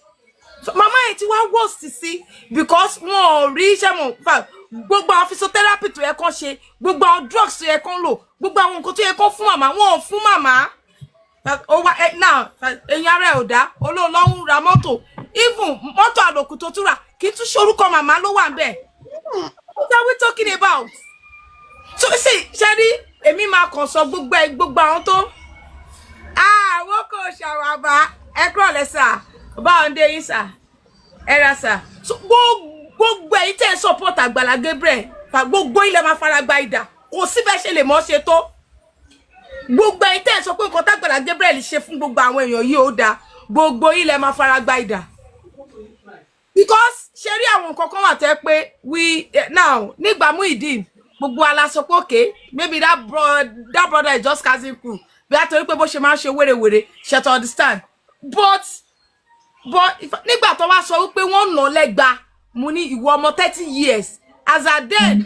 Speaker 2: mama ẹ ti wá worse sí because wọn ò rí iṣẹ́ mọ̀ gbogbo àwọn physiotherapy tó yẹ kán ṣe gbogbo àwọn drugs tó yẹ kán lò gbogbo àwọn nǹkan tó yẹ kán fún màmá wọn ò fún màmá now èyàn ara ẹ̀ ò dá olóòlọ́hún ra mọ́tò even mọ́tò àlòkù tó túra kì í tún ṣorúkọ màmá ló wà ńbẹ̀ what are we talking about? So ṣẹ́rí èmi máa kàn sọ gbogbo àwọn tó àwọn kò ṣàwàbà ẹ̀kọ́ lẹ́sà báwọn dé yín sà ẹ̀rà sà gbogbo èyí tẹ́ support Agbala Gabriel gbogbo ilẹ̀ máa fara gba ìdà kò síbẹ̀ ṣe lè mọ́ ṣe tó gbogbo èyí tẹ́ sọ pé nǹkan t'Agbala Gabriel ṣe fún gbogbo àwọn èèyàn yìí ó dáa gbogbo ilẹ̀ máa fara gba ìdà because ṣe rí àwọn nǹkan kan wà tẹ́ pé now nígbà Muyideen gbogbo aláṣọ pé okay maybe that brother is just casting crew bí a torí pé bó ṣe máa ń ṣe wérewère ṣe to understand but nígbà tó wá sọ wípé wọ́n nà lẹ́gba mo ní ìwọ ọmọ 30 years as a dead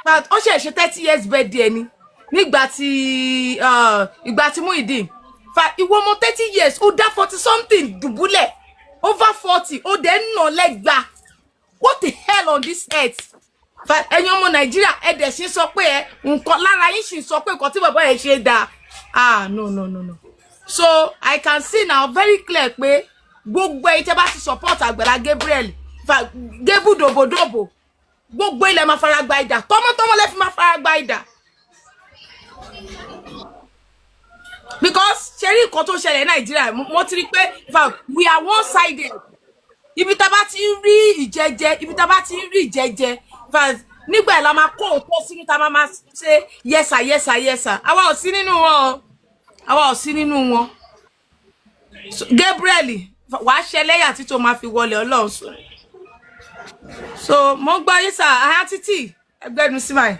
Speaker 2: but ó ṣe 30 years birthday ni nígbà tí Muyideen ìwọ ọmọ 30 years ó dá 40 something dùbúlẹ̀ over 40 ó dẹ̀ nà lẹ́gba what the hell on this earth ẹ̀yin ọmọ Nàìjíríà ẹ̀dẹ̀ ṣe sọ pé nǹkan lára yín ṣì sọ pé nǹkan tí bàbá yẹn ṣe dáa no so I can see now very clear pé gbogbo ẹ̀yin tẹ́ bá ti support Agbala Gabriel gébù dòbòdòbò gbogbo ilẹ̀ máa fara gba ìdà tọmọtọmọ lẹ fi máa fara gba ìdà because ṣe rí nǹkan tó ṣẹlẹ̀ Nàìjíríà mo ti rí pé we are one sided ibi tá bá ti rí ìjẹjẹ nígbà ẹ̀ la máa kó òótọ́ sínú tá máa ṣe yẹsà àwa ò sí nínú wọn Gabriel wàá ṣẹlẹ́yà tí tó máa fi wọlé Ọlọ́run sọ so mo gbọ́ yín sà àyà títì ẹgbẹ́nu sí máa.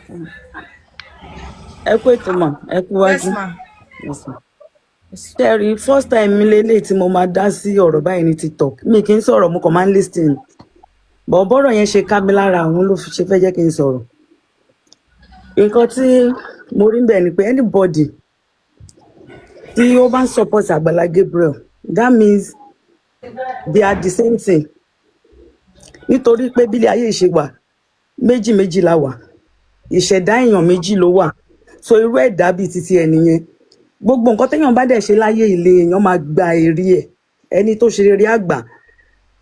Speaker 12: ẹ kú ètò mà ẹ kú wájú ṣẹ́rí first time mi lélẹ̀ tí mo máa dá sí ọ̀rọ̀ báyìí ní TikTok mi kì í sọ̀rọ̀ mo kàn máa ń listen bọ̀ bọ́rọ̀ yẹn ṣe ká mi lára àwọn ló ṣe fẹ́ jẹ́ kí n sọ̀rọ̀ nǹkan tí mo rí bẹ́ẹ̀ ni pé anybody tí ó bá ń support Àgbàlá Gabriel that means they are the same thing nítorí pé bílẹ̀ ayé ìṣe wà méjì la wà ìṣẹ̀dá èèyàn méjì ló wà so irú ẹ̀dá bíi titi ẹ̀ nìyẹn gbogbo nǹkan téèyàn bá dẹ̀ ṣe láyé ilé èèyàn máa gba èrè ẹ̀ ẹni tó ṣe rere àgbà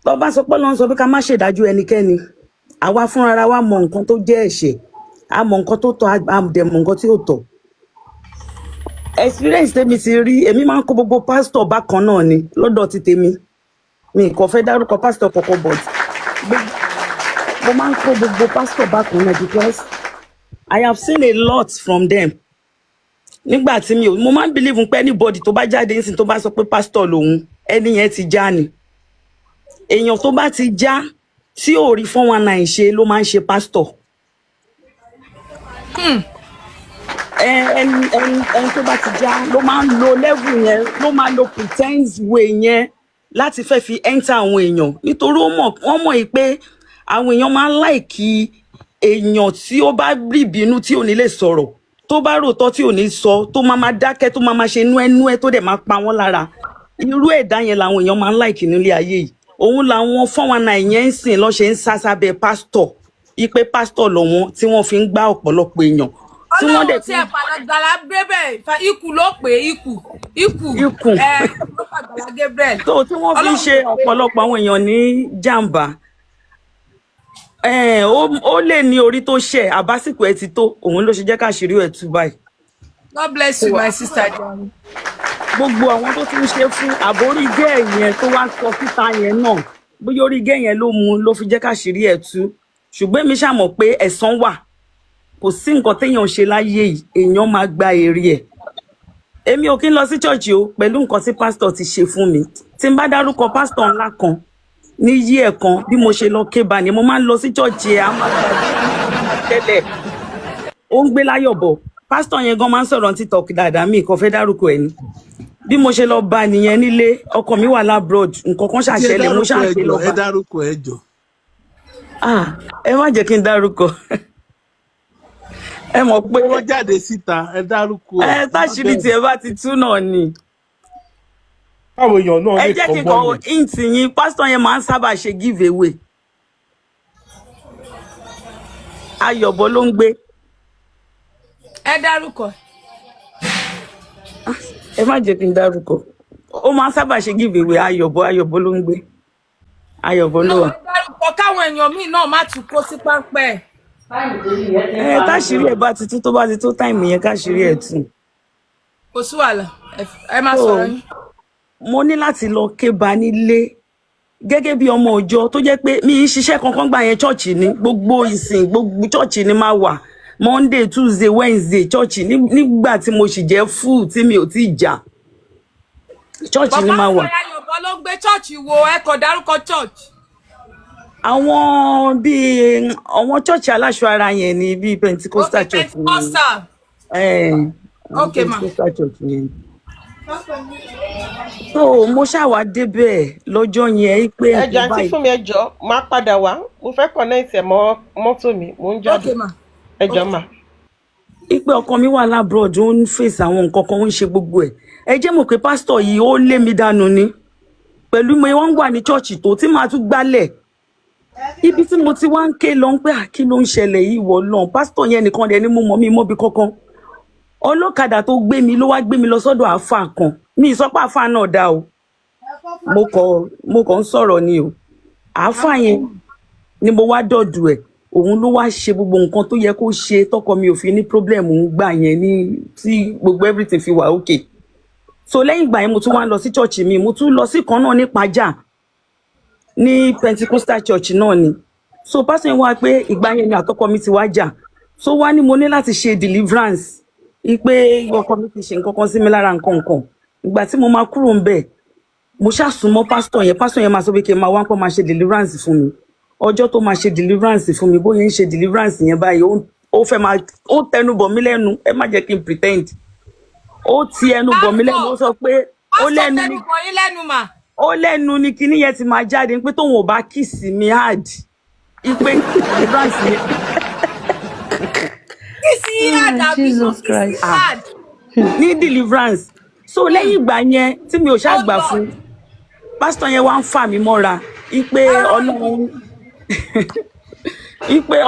Speaker 12: tó bá sọ pé lọ́n sọ pé ká má ṣèdájú ẹnikẹ́ni àwa fúnra wa mọ nǹkan tó jẹ́ ẹ̀ṣẹ̀ a mọ nǹkan tó tọ́ a dẹ̀ mọ nǹkan tí ò tọ́ experience tèmi ti rí èmi máa ń kó gbogbo pásítọ̀ bákan náà ni lọ́dọ̀ ti tèmi mi kò fẹ́ dárúkọ pásítọ̀ kọ̀ọ̀kan but mo máa ń kó gbogbo pásítọ̀ bákan náà because I have seen a lot from them nígbà tí mo máa ń believe pé anybody tó bá jáde nísìn tó bá sọ pé pásítọ̀ lòun ẹni yẹn ti já ni èèyàn tó bá ti já tí ò rí 419 ṣe ló máa ń ṣe pásítọ̀ ẹni tó bá ti já ló máa ń lo level yẹn ló máa lo pretense way yẹn láti fẹ́ fi enter àwọn èèyàn nítorí wọ́n mọ̀ pé àwọn èèyàn máa ń láìkí èèyàn tí ó bá rí ìbínú tí ò ní lè sọ̀rọ̀ tó bá ròótọ́ tí ò ní sọ tó máa dákẹ́ tó máa ṣe nú ẹ tó dẹ̀ máa pa wọ́n lára irú ẹ̀dá yẹn làwọn èèyàn máa ń láìkí nílé ayé yìí òun làwọn 419 yẹn ń sìn lọ́ ṣe ń sá sábẹ́ pásítọ̀ ipe pásítọ̀ lọ́wọ́n tí wọ́n fi ń gbá ọ̀pọ̀lọpọ̀ èèyàn tí wọ́n dẹ̀
Speaker 2: fi Àgbàlá Gabriel ikú ló pé ikú Àgbàlá Gabriel
Speaker 12: tó tí wọ́n fi ń ṣe ọ̀pọ̀lọpọ̀ àwọn èèyàn ní jàǹbá ó lè ní orí tó ṣẹ àbásìkò ẹ ti tó òun ló ṣe jẹ́ káṣírí ẹ̀ tú báyìí.
Speaker 2: God bless you my sister.
Speaker 12: gbogbo àwọn tó ti ń ṣe fún àbórí gẹ́ yẹn tó wá sọ síta yẹn náà bóyá orí gẹ́ yẹn ló fi jẹ́ káṣírí ẹ̀ tú ṣùgbọ́n èmi ṣàmọ̀ pé ẹ̀san wà kò sí nǹkan téèyàn ṣe láyé yìí èèyàn máa gba èrè ẹ̀ èmi ò kí ń lọ sí ṣọ́ọ̀ṣì o pẹ̀lú nǹkan tí pásítọ̀ ti ṣe fún mi tí n bá dárúkọ pásítọ̀ ńlá kan ní yí ẹ̀ kan bí mo ṣe lọ kébà ni mo máa ń lọ sí ṣọ́ọ̀ṣì ẹ̀ tẹ́lẹ̀ ó ń gbé láyọ̀bọ̀ pásítọ̀ yẹn gan máa ń sọ̀rọ̀ TikTok dáadáa mi kò fẹ́ dárúkọ ẹ̀ ni bí mo ṣe lọ bá nìyẹn nílé ọkọ mi wà labroad nǹkan kan ṣàṣẹlẹ̀ mo ṣàṣẹ lọ bá.
Speaker 8: ẹ dárúkọ ẹ jọ.
Speaker 12: ẹ má jẹ́ kí n dárúkọ ẹ mọ̀ pé
Speaker 8: wọ́n jáde síta ẹ dárúkọ
Speaker 12: táṣírí tí ẹ bá ti tú náà ni
Speaker 14: àwọn èèyàn náà
Speaker 12: ẹ jẹ́ kí n kọ íǹtì yín pásítọ̀ yẹn máa ń sábà ṣe give away ayọ̀bọ ló ń gbé.
Speaker 2: ẹ dárúkọ.
Speaker 12: ẹ má jẹ́ kí n dárúkọ ó máa ń sábà ṣe give away ayọ̀bọ ló ń gbé ayọ̀bọ ló wà.
Speaker 2: ẹ dárúkọ káwọn èèyàn míì náà má tún kó sí páńpẹ́.
Speaker 12: táṣírí ẹ bá ti tú tó bá ti tó táìmù yẹn káṣírí ẹ tú.
Speaker 2: kò sí wàhálà ẹ má sọ̀rọ̀ yín.
Speaker 12: mo ní láti lọ kébà nílé gẹ́gẹ́ bí ọmọ ọjọ́ tó jẹ́ pé mi ì ṣiṣẹ́ kankan gbà yẹn ṣọ́ọ̀ṣì ní gbogbo ìsìn gbogbo ṣọ́ọ̀ṣì ní máa wà Monday Tuesday Wednesday ṣọ́ọ̀ṣì nígbà tí mo sì jẹ́ full tí mi ò tí jà ṣọ́ọ̀ṣì ní máa wà.
Speaker 2: bàbá Yorùbá ló gbé ṣọ́ọ̀ṣì wo ẹ kò dárúkọ ṣọ́ọ̀ṣì.
Speaker 12: àwọn bíi àwọn ṣọ́ọ̀ṣì aláṣọ ara yẹn ni bíi Pentecostal church ni
Speaker 2: okay ma.
Speaker 12: Pentecostal church ni so mo ṣàwà débẹ̀ lọ́jọ́ yẹn pé
Speaker 7: ẹjọ àti fún mi ẹjọ máa padà wá mo fẹ́ connect ẹ mọ́ mọ́tò mi mo ń jáde ẹjọ mà.
Speaker 12: ipe ọkọ mi wà labroad ó ń fèsì àwọn nǹkan kan ó ń ṣe gbogbo ẹ̀ ẹ jẹ́ mọ̀ pé pásítọ̀ yìí ó lé mi dànù ni pẹ̀lú mi wọ́n wà ní ṣọ́ọ̀ṣì tó tí màá tún gbálẹ̀ ibi tí mo ti wá ń ké lọ ń pé kí ló ń ṣẹlẹ̀ yìí wọ̀ lọ pásítọ̀ yẹn nìkan dẹ̀ ni mo mọ̀ mi mọ́bi kankan ọlọ́kadà tó gbé mi ló wá gbé mi lọ sọ́dọ̀ àáfàá kan ní ìsọpá àáfàá náà dá o mo kàn ń sọ̀rọ̀ ni o àáfàá yẹn ni mo wá dọ̀dù ẹ̀ òun ló wá ṣe gbogbo nǹkan tó yẹ kó ṣe tọkọ mi ò fi ní problem ń gbà yẹn ní tí gbogbo everything fi wà okay so lẹ́yìn ìgbà yẹn mo tún wá lọ sí church mi mo tún lọ sí kan náà ní Ìpàjà ní Pentecostal church náà ni so pastor yẹn wá pé ìgbà yẹn ni àtọkọ mi ti wá jà so wá ní mo ní láti ṣe deliverance ipe ọkọ mi ti ṣe nǹkan kan sí mi lára nǹkan ìgbà tí mo máa kúrò ń bẹ̀ mo ṣàsùnmọ́ pastor yẹn máa sọ pé kí n máa wá pọ̀ máa ṣe deliverance fún mi ọjọ́ tó máa ṣe deliverance fún mi bóyá ń ṣe deliverance yẹn báyìí ó fẹ́ máa ó tẹnu bọ̀ mí lẹ́nu ẹ má jẹ́ kí n pretend ó ti ẹnu bọ̀ mí lẹ́nu ó sọ pé ó lẹ́nu ni kíní yẹn ti máa jáde pé tóun ò bá kiss mi hard ipe deliverance yẹn.
Speaker 10: Jesus Christ.
Speaker 12: Ní deliverance so lẹ́yìn ìgbà yẹn tí mi ò ṣàgbà fún pastor yẹn wá ń fà mí mọ́ra ipe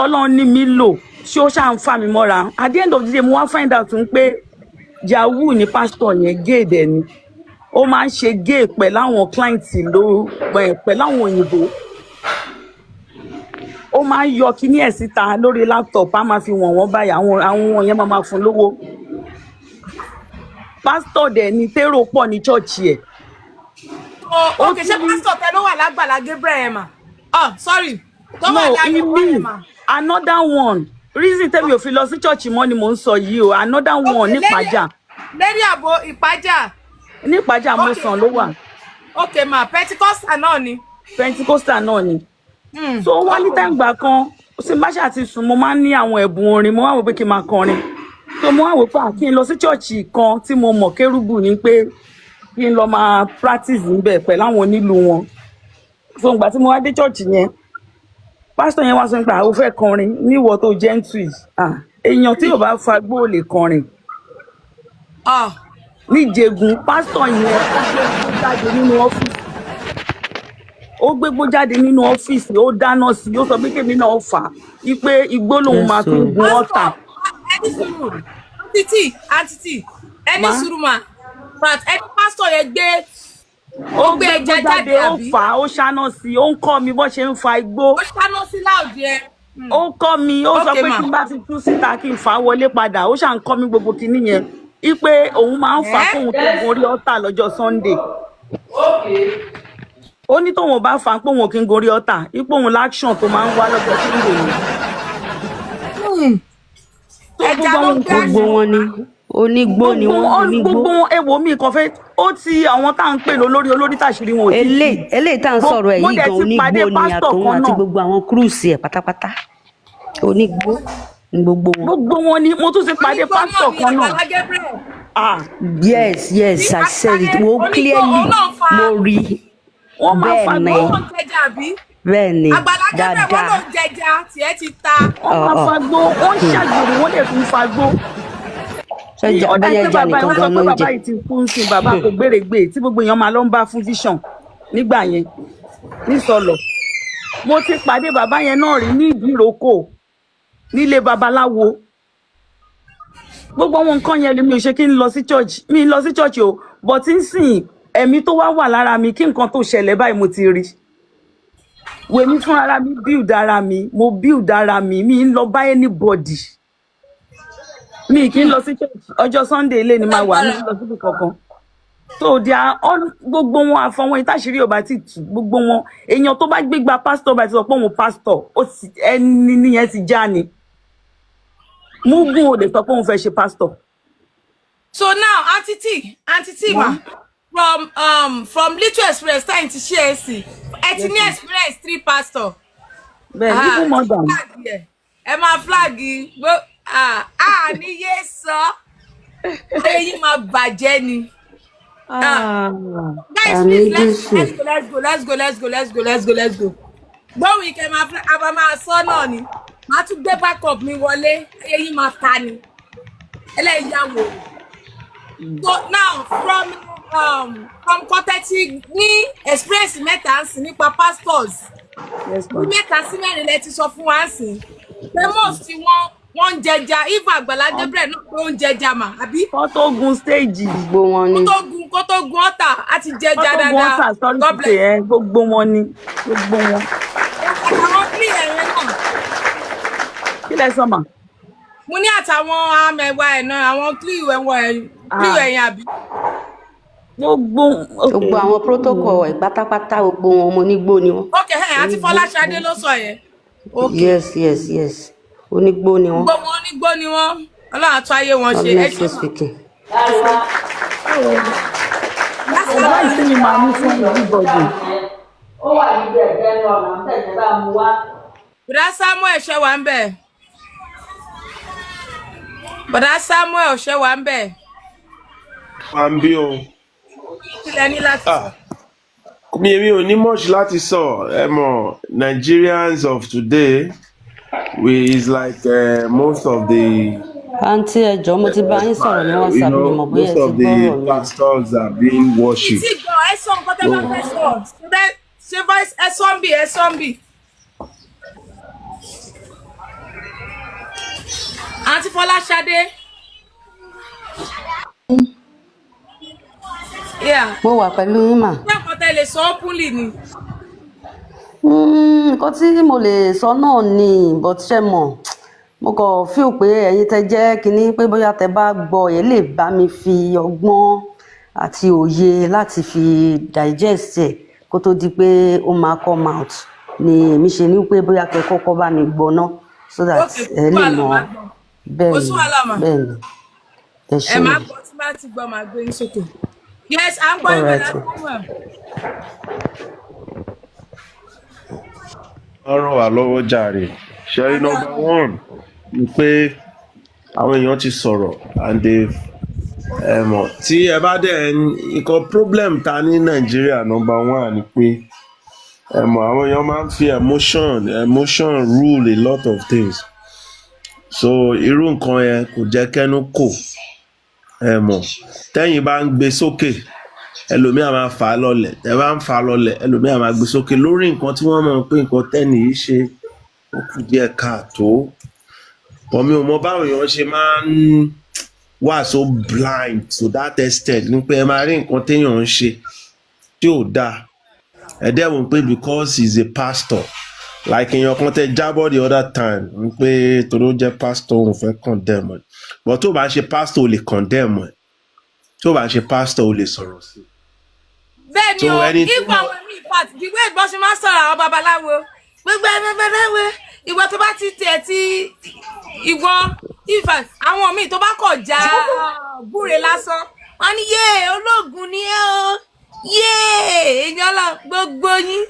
Speaker 12: Ọlọ́run ní mi lò ṣé ó ṣáà ń fà mí mọ́ra at the end of the day mo wá find out pé yahoo ni pastor yẹn gay dẹ̀ ni ó máa ń ṣe gay pẹ̀lú àwọn clients pẹ̀lú àwọn òyìnbó ó máa ń yọ kíní ẹ̀ síta lórí laptop á máa fi wọ̀n wọ́n báyìí àwọn yẹn máa fún lówó pastor dẹ̀ ni tèrò pọ̀ ní chọ́ọ̀chì ẹ̀.
Speaker 2: Okay, ṣé pastor tẹ ló wà lágbàlá Gabriel ẹ̀ mà? Oh, sorry.
Speaker 12: No, another one reason tẹ́mi ò fi lọ sí church mọ́ ni mò ń sọ yìí o another one ní Ìpàjà.
Speaker 2: Lẹ́rí àbò Ìpàjà.
Speaker 12: Ní Ìpàjà mo sàn ló wà.
Speaker 2: Okay ma Pentecostal náà ni.
Speaker 12: Pentecostal náà ni. So wá ní tàǹgbà kan ṣe má ṣe àti sùn mo máa ń ní àwọn ẹ̀bùn orin mo wá wò pé kí n máa kọrin so mo wá wò pé kí n lọ sí church kan tí mo mọ̀ kérúbù ni pé kí n lọ máa practice níbẹ̀ pẹ̀lú àwọn onílù wọn so ìgbà tí mo wá dé church yẹn pastor yẹn wá sọ pé àwọn fẹ́ kọrin níwọ tó gentle èèyàn tí ò bá fagbó lè kọrin níjẹ̀gùn pastor yẹn ó gbégbó jáde nínú ọ́fíìsì ó dáná sí ó sọ pé kémi náà fà á wípé igbó lòun máa tún gun ọ̀tà.
Speaker 2: ẹni sùúrù àǹtítì ẹni sùúrù mà ẹni pásítọ̀ yẹn ó gbé ẹja jáde
Speaker 12: ó fà á ó ṣáná sí ó ń kọ́ mi bó ṣe ń fa igbó.
Speaker 2: ó ṣáná sí láòdì ẹ.
Speaker 12: ó kọ́ mi ó sọ pé kí n bá ti tú síta kí n fà á wọlé padà ó ṣà ń kọ́ mi gbogbo kinní yẹn wípé òun máa ń fà á kóun tó gun orí ọ̀tà lọ́jọ́ Sunday. Ó ní tóun bá fà pé òun kì í gorí ọ̀tà ipò òun láction tó máa ń wá lọ́jọ́ Sunday ni.
Speaker 10: Gbogbo wọn ni onígbó ni wọn onígbó.
Speaker 12: Gbogbo wọn èwo mi kan fẹ́ ó ti àwọn tá à ń pè lórí tàṣírí wọn ò tí.
Speaker 10: eléyìí tá à ń sọ̀rọ̀ ẹ̀ yìí gan onígbó ni àtòun àti gbogbo àwọn cruise ẹ̀ pátápátá onígbó ni gbogbo wọn.
Speaker 12: Gbogbo wọn ni mo tún ti pàdé pásítọ̀ kan náà.
Speaker 10: Yes I said it mo clearly mo rí bẹ́ẹ̀ ni dáadáa.
Speaker 2: Àgbàlá ló ń jẹja tiẹ̀ ti ta.
Speaker 12: wọ́n máa fagbó wọ́n ṣàgbèrè wọ́n lè fún fagbó.
Speaker 10: ọ̀dà ìjà nìkan gan ló ń jẹ.
Speaker 12: bàbá yìí ti kú sí bàbá kò gbèrègbè tí gbogbo èèyàn máa lọ ń bá fún vision nígbà yẹn nísọlọ. mo ti pàdé bàbá yẹn náà rí ní Ìdíròkò nílé babaláwo. gbogbo àwọn nǹkan yẹn mi ò ṣe kí n lọ sí church mi lọ sí church o but n sìn ẹ̀mí tó wá wà lára mi kí nǹkan tó ṣẹlẹ̀ báyìí mo ti rí. Wèmi fún ara mi build ara mi mo build ara mi mi ń lọ bá anybody. Mi kì í lọ sí church ọjọ́ Sunday ilé ni máa wà ní lọ síbi kankan. So they are all gbogbo wọn àfọwọ́n ìtàṣírí ò bá ti tù gbogbo wọn èèyàn tó bá gbégbá pastor bá ti sọ pé òun pastor ẹni nìyẹn ti já ni. Mugun ò lè sọ pé òun fẹ́ ṣe pastor.
Speaker 2: So now Aunty T ma from little experience time to share sí ẹ ti ní experience 3 pastor.
Speaker 12: Bẹ́ẹ̀ ni mo dàn.
Speaker 2: Ẹ máa flag ní yé sọ èyí máa bàjẹ́ ni. Guys, please let's go. Gbọ́ wí kẹ́ máa sọ náà ni màá tún gbé backup mi wọlé èyí máa ta ni ẹlẹ́yàwó. So now from kọ́tẹ́tì ní experience mẹ́ta ń sìn nípa pastors mẹ́ta sí mẹ́rin lẹ ti sọ fún wa ń sìn pé most tí wọ́n ń jẹja even Àgbàlá Gabriel náà pé ó ń jẹja mà àbí.
Speaker 12: kó tó gun stage
Speaker 10: gbogbo wọn ni.
Speaker 2: kó tó gun ọ̀tà á ti jẹja dáadáa.
Speaker 12: God bless. Gbogbo wọn ni gbogbo wọn.
Speaker 2: Àwọn
Speaker 12: lẹ sọ mà.
Speaker 2: Mo ní àtàwọn amẹ̀wà ẹ̀ náà àwọn clew ẹ̀yìn àbí.
Speaker 10: Gbogbo àwọn protocol ẹ̀ pátápátá gbogbo wọn ọmọ onígbó ni wọ́n.
Speaker 2: Ok, àti Fọláṣadé ló sọ yẹn.
Speaker 10: Yes. Onígbó ni wọ́n.
Speaker 2: Gbogbo onígbó ni wọ́n. Ọlọ́run àtún ayé wọn ṣe.
Speaker 10: Honestly speaking.
Speaker 12: Advice tí mi máa mú fún everybody.
Speaker 10: Ó wà níbi ẹ̀jẹ̀ ní ọ̀nà tẹ̀jẹ̀ bá mu wá.
Speaker 2: Bọ̀dá Samuel ṣe wà ń bẹ̀. Bọ̀dá Samuel ṣe wà ń bẹ̀.
Speaker 15: Wà ń bí o.
Speaker 2: Kí lẹ ní láti sọ?
Speaker 15: Mi ò ní much láti sọ. Ẹ mọ̀, Nigerians of today is like most of the.
Speaker 10: Àǹtí ẹjọ́ mo ti bá yín sọ̀rọ̀ ní WhatsApp mi mọ̀ bóyá ẹ ti gbọ́ ọ̀rọ̀ mi.
Speaker 15: Most of the pastors are being worshipped.
Speaker 2: Ìtì gbọ́ ẹ sọ nǹkan tẹ́ bá fẹ́ sọ. Ṣé voice ẹ sọ ń bì. Àǹtí Fọláṣadé.
Speaker 10: Mo wà pẹ̀lú yín mà.
Speaker 2: Ṣé nǹkan tẹ́ lè sọ openly ni?
Speaker 10: Nǹkan tí mo lè sọ náà ni but ṣe mọ̀ mo kàn feel pé ẹ̀yin tẹ́ jẹ́ kinní pé bóyá tẹ́ bá gbọ́ ẹ lè bá mi fi ọgbọ́n àti òye láti fi digest ẹ̀ kó tó di pé ó máa come out ni èmi ṣe ní pé bóyá kẹ́ kọ́kọ́ bá mi gbọ́ ná so that ẹ lè mọ̀ bẹ́ẹ̀ ni ẹ ṣe.
Speaker 2: Ẹ máa gbọ́ tí bá ti gbọ́ máa gbé yín sókè. Yes, à ń gbọ́ ìbẹ̀rẹ̀ fún wa.
Speaker 15: Ọ̀rọ̀ wà lọ́wọ́ jàre. Ṣẹ́rí number one ni pé àwọn èèyàn ti sọ̀rọ̀ and mọ̀ tí ẹ bá dẹ̀ nǹkan problem ta ní Nàìjíríà number one ni pé mọ̀ àwọn èèyàn máa ń fi emotion rule a lot of things. So irú nǹkan yẹn kò jẹ́ kẹ́nu kò mọ̀ tẹ́yìn bá ń gbé sókè ẹlòmíà máa fà á lọlẹ̀ tẹ́ bá ń fà á lọlẹ̀ ẹlòmíà máa gbé sókè lórí nǹkan tí wọ́n mọ̀ pé nǹkan tẹ́nì yìí ṣe ó kù díẹ̀ káàtó. But mi ò mọ báwo èèyàn ṣe máa ń wà so blind to that extent ní pé ẹ máa rí nǹkan téèyàn ń ṣe tí ò dáa ẹ dẹ̀ wọ́n pé because he is a pastor like èèyàn kan tẹ jábọ́ the other time ní pé torí ó jẹ́ pastor òun fẹ́ condemn ẹ̀ but tó bá ń ṣe pastor ò lè condemn ẹ̀ tó bá ń ṣe pastor ò lè sọ̀rọ̀ sí.
Speaker 2: Bẹ́ẹ̀ni o, ìgbà àwọn mi ìfàtí the way bó ṣe máa ń sọ̀rọ̀ àwọn babaláwo gbogbo babaláwo ìwọ tó bá ti tẹ̀ tí ìwọ ìfà àwọn míì tó bá kọ̀ já búre lásán wọn ní yé ológun ni ẹ o yé èèyàn lọ gbogbo yín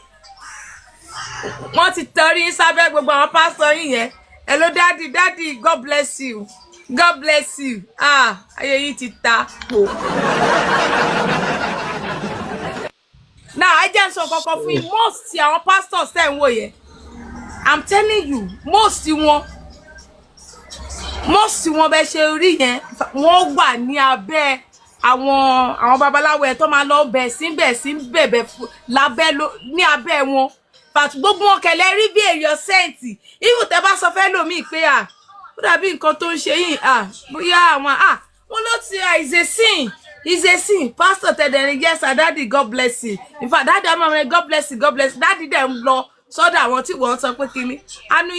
Speaker 2: wọn ti tọrí sábẹ́ gbogbo àwọn pásítọ̀ yín yẹn hello daddy God bless you ayé yìí ti ta pò. Now I just sọ kankan fún yín most àwọn pastors tẹ̀ ń wò yẹn I'm telling you most wọn bẹ ṣe rí yẹn wọ́n wà ní abẹ́ àwọn babaláwo ẹ̀ tó máa lọ bẹ̀ sí bẹ̀bẹ̀ lábẹ́ ní abẹ́ wọn but gbogbo wọn kẹlẹ́ rí bí èèyàn sẹ́ǹtì ìwù tẹ́ bá sọ fẹ́ lòmíì pé ó dàbí nǹkan tó ń ṣe yìí bóyá àwọn wọn ló ti is a sin pastor tẹ̀dẹ̀rin yes daddy God bless you in fact daddy amọ̀ God bless you daddy dẹ̀ ń lọ sọ́dọ̀ àwọn tí wọ́n sọ pé kíní anú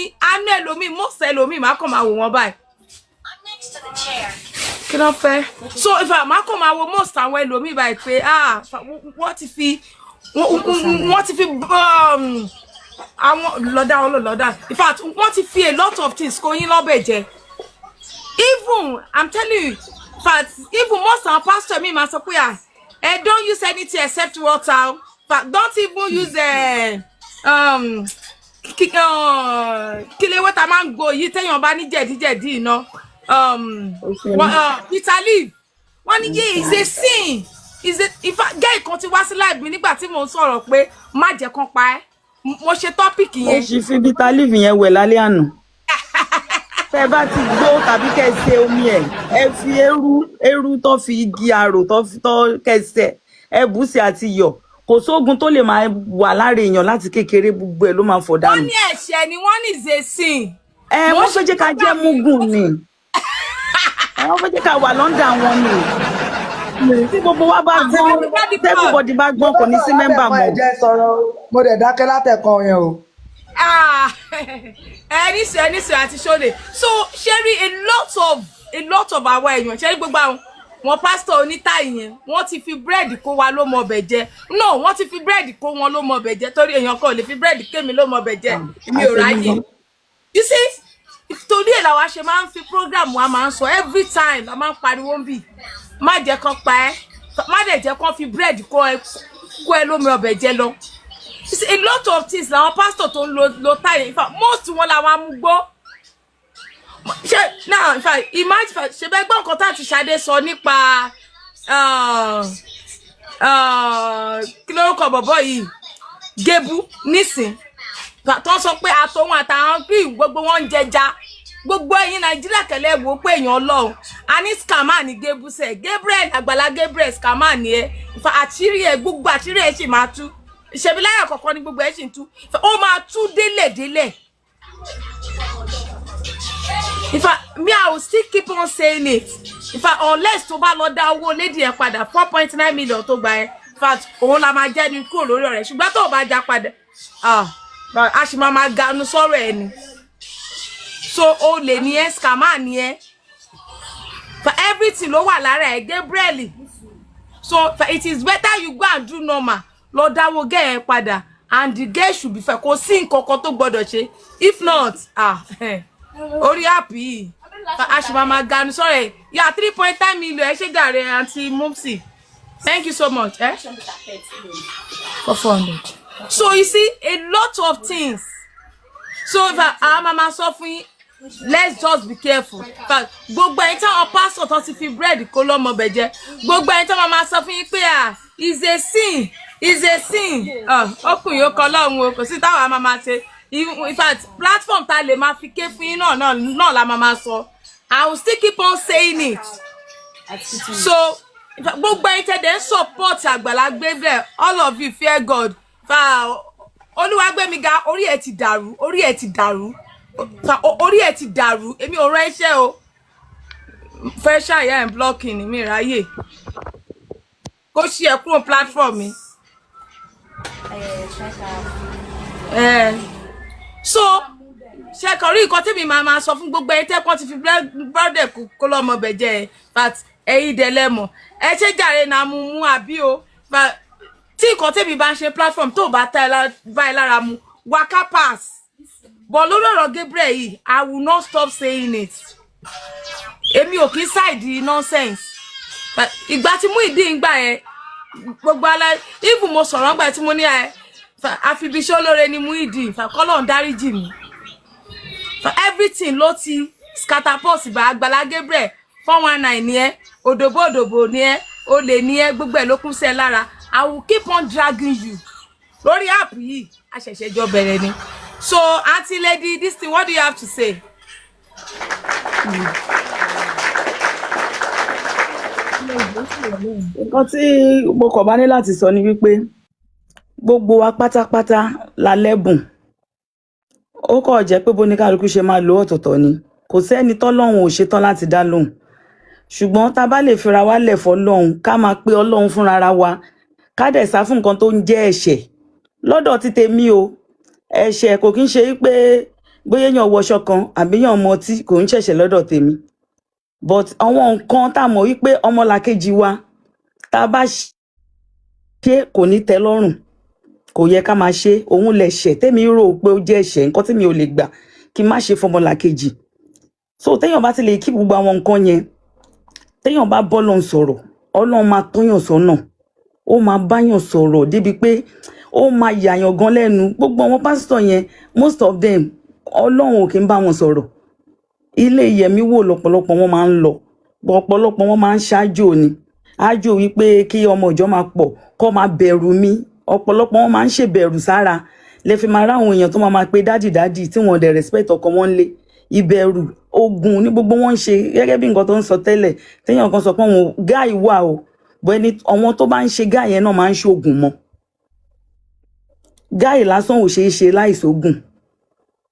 Speaker 2: ẹlòmíì most ẹlòmíì má kàn máa wò wọ́n báyìí kí ló fẹ́ so if má kàn máa wo most àwọn ẹlòmíì báyìí pé wọ́n ti fi àwọn lọ́dà in fact wọ́n ti fi a lot of things kó yín lọ́bẹ̀ jẹ even I'm telling you in fact even most àwọn pastor mi máa sọ pé don't use anything except water in fact don't even use kílé wẹ́tà máa ń gbo yìí téèyàn bá ní jẹ̀díjẹ̀dí iná Peter leaf wọ́n ní yé is a sin gẹ́ ìkan ti wá sí live mi nígbà tí mò ń sọ̀rọ̀ pé má jẹ́ kán pa ẹ́ mo ṣe tọ́pìkì yẹn.
Speaker 12: ó sì fi Peter leaf yẹn wẹ̀ lálẹ́ àná tẹ́ bá ti gbó tàbí kẹ́ ṣe omi ẹ fi eérú tó fi igi àrò tó kẹsẹ̀ ẹ bù sí àti iyọ̀ kò sóògùn tó lè máa wà lára èèyàn láti kékeré gbogbo ẹ ló máa fọ̀ dànù.
Speaker 2: wọ́n ní ẹ̀ṣẹ̀ ni wọ́n ní zesin.
Speaker 12: wọ́n fẹ́ jẹ́ ká jẹ́ mugun ni wọ́n fẹ́ jẹ́ ká wà lọ́ndà wọn ni tí gbogbo wa bá gbọ́n everybody bá gbọ́n kò ní sí mẹ́mbà mọ́.
Speaker 16: mo dẹ̀ dákẹ́ látẹ̀kan yẹn o.
Speaker 2: ẹni àti ṣọlẹ so ṣẹ́rí a lot of our èèyàn ṣẹ́rí gbogbo àwọn wọn pásítọ̀ onítàyè yẹn wọ́n ti fi búrẹ́dì kó wa ló mọ ọbẹ̀ jẹ no wọ́n ti fi búrẹ́dì kó wọn ló mọ ọbẹ̀ jẹ torí èèyàn kan ò lè fi búrẹ́dì kémi ló mọ ọbẹ̀ jẹ èmi ò ráyè you see torí ẹ̀ làwa ṣe máa ń fi program wa máa ń sọ every time la máa ń pariwo ń bì má jẹ́ kán pa ẹ́ má dẹ̀ jẹ́ kán fi búrẹ́dì kó ẹ lómi ọbẹ̀ jẹ lọ a lot of things làwọn pásítọ̀ tó ń lo táyé in fact most wọn làwọn amúgbó now in fact imagine ṣe bẹ́ẹ̀ gbọ́ nǹkan tá àti Ṣadé sọ nípa kí lórúkọ bọ̀bọ̀ yìí Gébú nísìn tó sọ pé àtòun àtàwọn kí gbogbo wọn ń jẹja gbogbo ẹ̀yin Nàìjíríà kẹlẹ wò pé èèyàn Ọlọ́run a ní scammer ní Gébú sẹ Gabriel Àgbàlá Gabriel scammer ní ẹ àṣírí ẹ gbogbo àṣírí ẹ sì máa tú ìṣẹ̀bí láyà kọ̀ọ̀kan ní gbogbo ẹ sì ń tú ó máa tú délẹ̀délẹ̀. In fact, me, I will still keep on saying it. In fact, unless tó bá lọ dá owó lady ẹ padà 4.9 million tó gbà ẹ. In fact, òun la máa jẹ́ ní kúrò lórí ọ̀rẹ́. Ṣùgbọ́n tó bá já padà, a sì máa ganu sọ̀rọ̀ ẹ ni. So, o lè ní ẹ, scammer ní ẹ. For everything ló wà lára ẹ, Gabriel. So, it is better you go and do normal. Lọ dáwó gẹ́ ẹ padà. And the girl should be fair. Kò sí nǹkan kan tó gbọdọ̀ ṣe. If not, orí app yìí aṣèmàmà ganu sorry yeah 3.9 million ẹ ṣe jàre Aunty Mumsy thank you so much for 400 so you see a lot of things so if mama sọ fún yín let's just be careful gbogbo ẹ̀yin táwọn pastor tó ti fi bread kó lọ́mọ bẹ̀jẹ̀ gbogbo ẹ̀yin táwọn máa sọ fún yín pé is a sin ọkùnrin ó kọ lọ́hùn o kò sí táwọn máa ṣe. In fact, platform ta lè máa fi ké fún yín náà la máa sọ. I will still keep on saying it. So, gbogbo ẹ̀yin tẹ́ dẹ̀ ń support Àgbàlá Gabriel, all of you fear God. Olúwagbémiga orí ẹ̀ ti dàrú, orí ẹ̀ ti dàrú. Èmi ò rán iṣẹ́ o. Fẹ́ ṣàyà ẹ̀ blocking ni mi ráyè. Kó ṣí ẹ kúrò platform mi. So ṣe kàn rí nǹkan tí mi máa sọ fún gbogbo ẹ̀yin tẹ́kọ́ ti fi brọ́dẹ̀ kó lọ́mọ bẹ̀jẹ̀ but ẹ̀yin dẹ̀lẹ́mọ̀ ẹ ṣe jàre náà mú àbí o tí nǹkan tí mi bá ń ṣe platform tó bá báyìí lára mu waka pass but lórí ọ̀rọ̀ Gabriel yìí I will not stop saying it èmi ò kí side nonsense ìgbà tí Muyideen gbà yẹn gbogbo even mo sọ̀rọ̀ gbà tí mo ní àfibíṣẹ́ olóore ni Muyideen kọ́lọ́run dáríjì mi for everything ló ti scatapult bá Àgbàlá Gabriel 419 ni ẹ òdòbó ni ẹ olè ni ẹ gbogbo ẹ ló kún sí ẹ lára I will keep on dragging you lórí app yìí a ṣẹ̀ṣẹ̀ jọ bẹ̀rẹ̀ ni so Aunty Lady this thing what do you have to say.
Speaker 12: nǹkan tí mo kàn bá ní láti sọ ni wípé gbogbo wa pátápátá la lẹ́bùn ó kọ̀ jẹ́ pé bóníkálukú ṣe máa lo ọ̀tọ̀ọ̀tọ̀ ni kò sẹ́ni tọ́lọ́run ò ṣetán láti dá lóhùn ṣùgbọ́n tá bá lè fira wa lẹ̀ fọ́lọ́run ká máa pe Ọlọ́run fúnra wa ká dẹ̀ sá fún nǹkan tó ń jẹ́ ẹ̀ṣẹ̀ lọ́dọ̀ ti tèmi o ẹ̀ṣẹ̀ kò kí ń ṣe pé bóyá èèyàn wọṣọ kan àbí èèyàn mọtí kò ń ṣẹ̀ṣẹ̀ lọ́dọ̀ tèmi but àwọn nǹkan tá mọ̀ wípé ọmọlàkejì wa tá bá ṣe kò ní tẹ́ lọ́rùn kò yẹ ká máa ṣe òun lẹ̀ṣẹ̀ tèmi rò pé ó jẹ́ ẹ̀ṣẹ̀ nǹkan tí mi ò lè gbà kí n má ṣe fọmọlàkejì so téèyàn bá ti lè kí gbogbo àwọn nǹkan yẹn téèyàn bá bọ́lọ́run sọ̀rọ̀ Ọlọ́run máa tọ́yàn sọ́nà ó máa báyàn sọ̀rọ̀ débi pé ó máa yàyàn gan lẹ́nu gbogbo àwọn pásítọ̀ yẹn most of them Ọlọ́run ò kí ń bá wọn sọ̀rọ̀ ilé ìyẹ̀mí wò lọ́pọ̀lọpọ̀ wọn máa ń lọ ọ̀pọ̀lọpọ̀ wọn máa ń ṣáájò ni ájò wípé kí ọmọ ìjọ máa pọ̀ kó máa bẹ̀rù mi ọ̀pọ̀lọpọ̀ wọn máa ń ṣèbẹ̀rù sára lè fi máa ráwọn èèyàn tó máa pe dádì tí wọn dẹ̀ respect ọkọ wọn lé ìbẹ̀rù ogun ní gbogbo wọn ń ṣe gẹ́gẹ́ bí nǹkan tó ń sọ tẹ́lẹ̀ téèyàn kan sọ pé àwọn gáì wà o bọ́ ẹni àwọn tó bá ń ṣe gáì yẹn náà máa ń ṣoògùn mọ́ gáì lásán ò ṣeé ṣe láìsógùn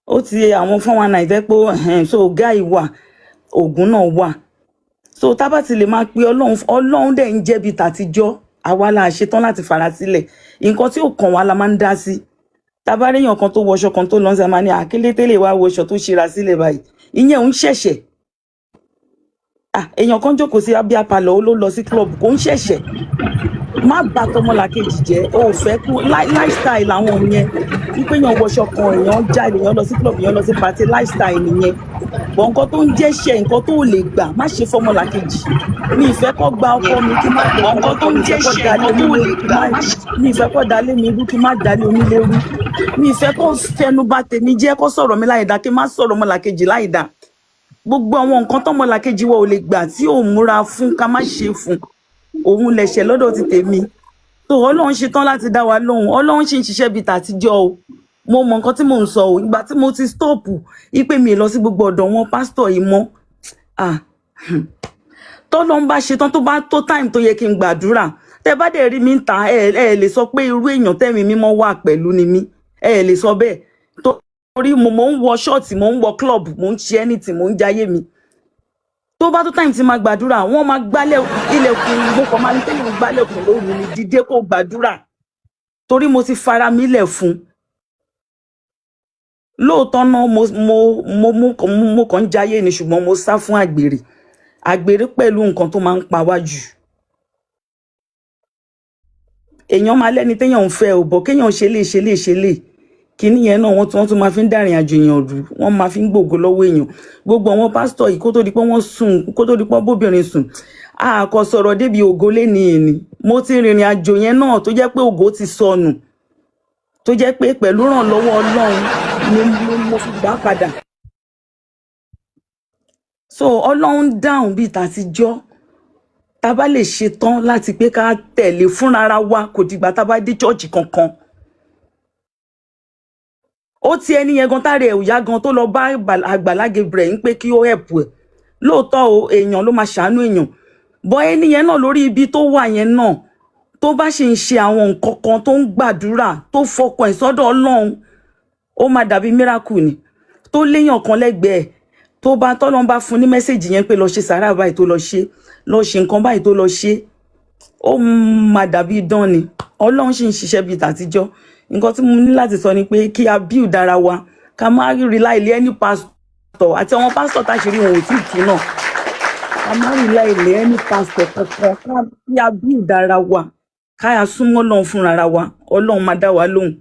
Speaker 12: ó ti àwọn 419 fẹ́ pé so gáì wà oògùn náà wà so tá bá ti lè máa pe Ọlọ́run dẹ̀ ń jẹ́bi tàtijọ́ àwa la ṣetán láti fara sílẹ̀ nǹkan tí ò kàn wá la máa ń dá sí tabaréyàn kan tó wọṣọ kan tó lọ sí àmà ní àkélétélè wá wọṣọ tó ṣíra sílẹ̀ báyìí ìyẹn ń ṣẹ̀ṣẹ̀ èèyàn kan jókòó sí abíyá palọ ó ló lọ sí club kò ń ṣẹ̀ṣẹ̀ má bà tọmọlàkejì jẹ́ o ò fẹ́ kú lifestyle àwọn yẹn wípé èèyàn wọṣọ kan èèyàn jáde èèyàn lọ sí club èèyàn lọ sí party lifestyle nìyẹn bọ̀ nǹkan tó ń jẹ́ṣẹ̀ nǹkan tó lè gbà má ṣe fọmọlàkejì mi ìfẹ́ kọ́ gba ọkọ mi kí má gbọ́ nǹkan tó ń jẹ́ṣẹ̀ nǹkan tó lè gbà mi ìfẹ́ kọ́ dalé mi rú kí má dalé onílé rú mi ìfẹ́ kọ́ fẹnu bà tèmi jẹ́ kọ́ sọ̀rọ̀ mi láìda kí má sọ̀rọ̀ ọmọlàkejì láìda gbogbo àwọn nǹkan tọmọlàkejì wa ò lè gbà tí ò múra fún ká má ṣe fún òun lẹ̀ṣẹ̀ lọ́dọ̀ ti tèmi tó Ọlọ́run ṣe tán láti dá wa lóhùn Ọlọ́run ṣì ń ṣiṣẹ́ bíi tàtijọ́ o mo mọ nǹkan tí mò ń sọ o ìgbà tí mo ti stọ́ọ̀pù ipe mi lọ sí gbogbo ọ̀dọ̀ wọn pásítọ̀ yìí mọ́ tọ́lọ́run bá ṣe tán tó bá tó time tó yẹ kí n gbàdúrà tẹ bá dẹ̀ rí mi ń ta ẹ lè sọ pé irú èèyàn tẹ́mi mímọ́ wà pẹ̀lú ni mí ẹ lè sọ bẹ́ẹ̀ torí mo ń wọ ṣọ́ọ̀tì mo ń wọ club mo ń ṣe anything mo ń jayé mi tó bá tó time tí máa gbàdúrà wọ́n máa gbálẹ̀ ilẹ̀kùn gbogbo máa ní tẹ́lẹ̀ gbálẹ̀kùn lóru mi dìde kó gbàdúrà torí mo ti fara mi lẹ̀ fún lóòótọ́ náà mo kàn ń jayé ni ṣùgbọ́n mo sá fún àgbèrè pẹ̀lú nǹkan tó máa ń pa wá jù èèyàn máa lẹ́ni téèyàn ń fẹ́ ò bọ̀ kéèyàn ṣe lè kíní yẹn náà wọ́n tún máa fi ń dàrin àjò èèyàn rú wọ́n máa fi ń gbògo lọ́wọ́ èèyàn gbogbo àwọn pásítọ̀ yìí kó tó di pé wọ́n sùn kó tó di pé bóbìnrin sùn àkọ́ sọ̀rọ̀ débi ògo léni èní mo ti rìnrìn àjò yẹn náà tó jẹ́ pé ògo ti sọnù tó jẹ́ pé pẹ̀lú ìrànlọ́wọ́ Ọlọ́run ni mo fi gbà padà so Ọlọ́run dáhùn bíi tàtijọ́ tá bá lè ṣe tán láti pé ká tẹ̀lé fúnra wa kò dìgbà tá bá dé chọ́ọ̀chì kankan ó ti ẹni yẹn gan táre ẹ̀yà gan tó lọ bá Àgbàlá Gabriel ń pé kí ó help ẹ̀ lóòótọ́ o èèyàn ló máa ṣàánú èèyàn bọ́ ẹni yẹn náà lórí ibi tó wà yẹn náà tó bá ṣe ń ṣe àwọn nǹkan kan tó ń gbàdúrà tó fọkàn ẹ̀ sọ́dọ̀ Ọlọ́run ó máa dàbí miracle ni tó léèyàn kan lẹ́gbẹ̀ẹ́ tó bá tọ́lọ́n bá fún ní mẹ́sẹ̀jì yẹn pé lọ ṣe sàárà báyìí tó lọ ṣe nǹkan báyìí tó lọ ṣe ó máa dàbí idán ni Ọlọ́run sì ń ṣiṣẹ́ bíi tàtijọ́ nǹkan tí mo ní láti sọ ni pé kí a build ara wa ká má rely lé ẹni pásítọ̀ àti àwọn pásítọ̀ táṣìírí wọn ò tí ì tú náà ká má rely lé ẹni pásítọ̀ kankan kí a build ara wa ká a súnmọ́ Ọlọ́run fúnra wa Ọlọ́run máa dá wa lóhùn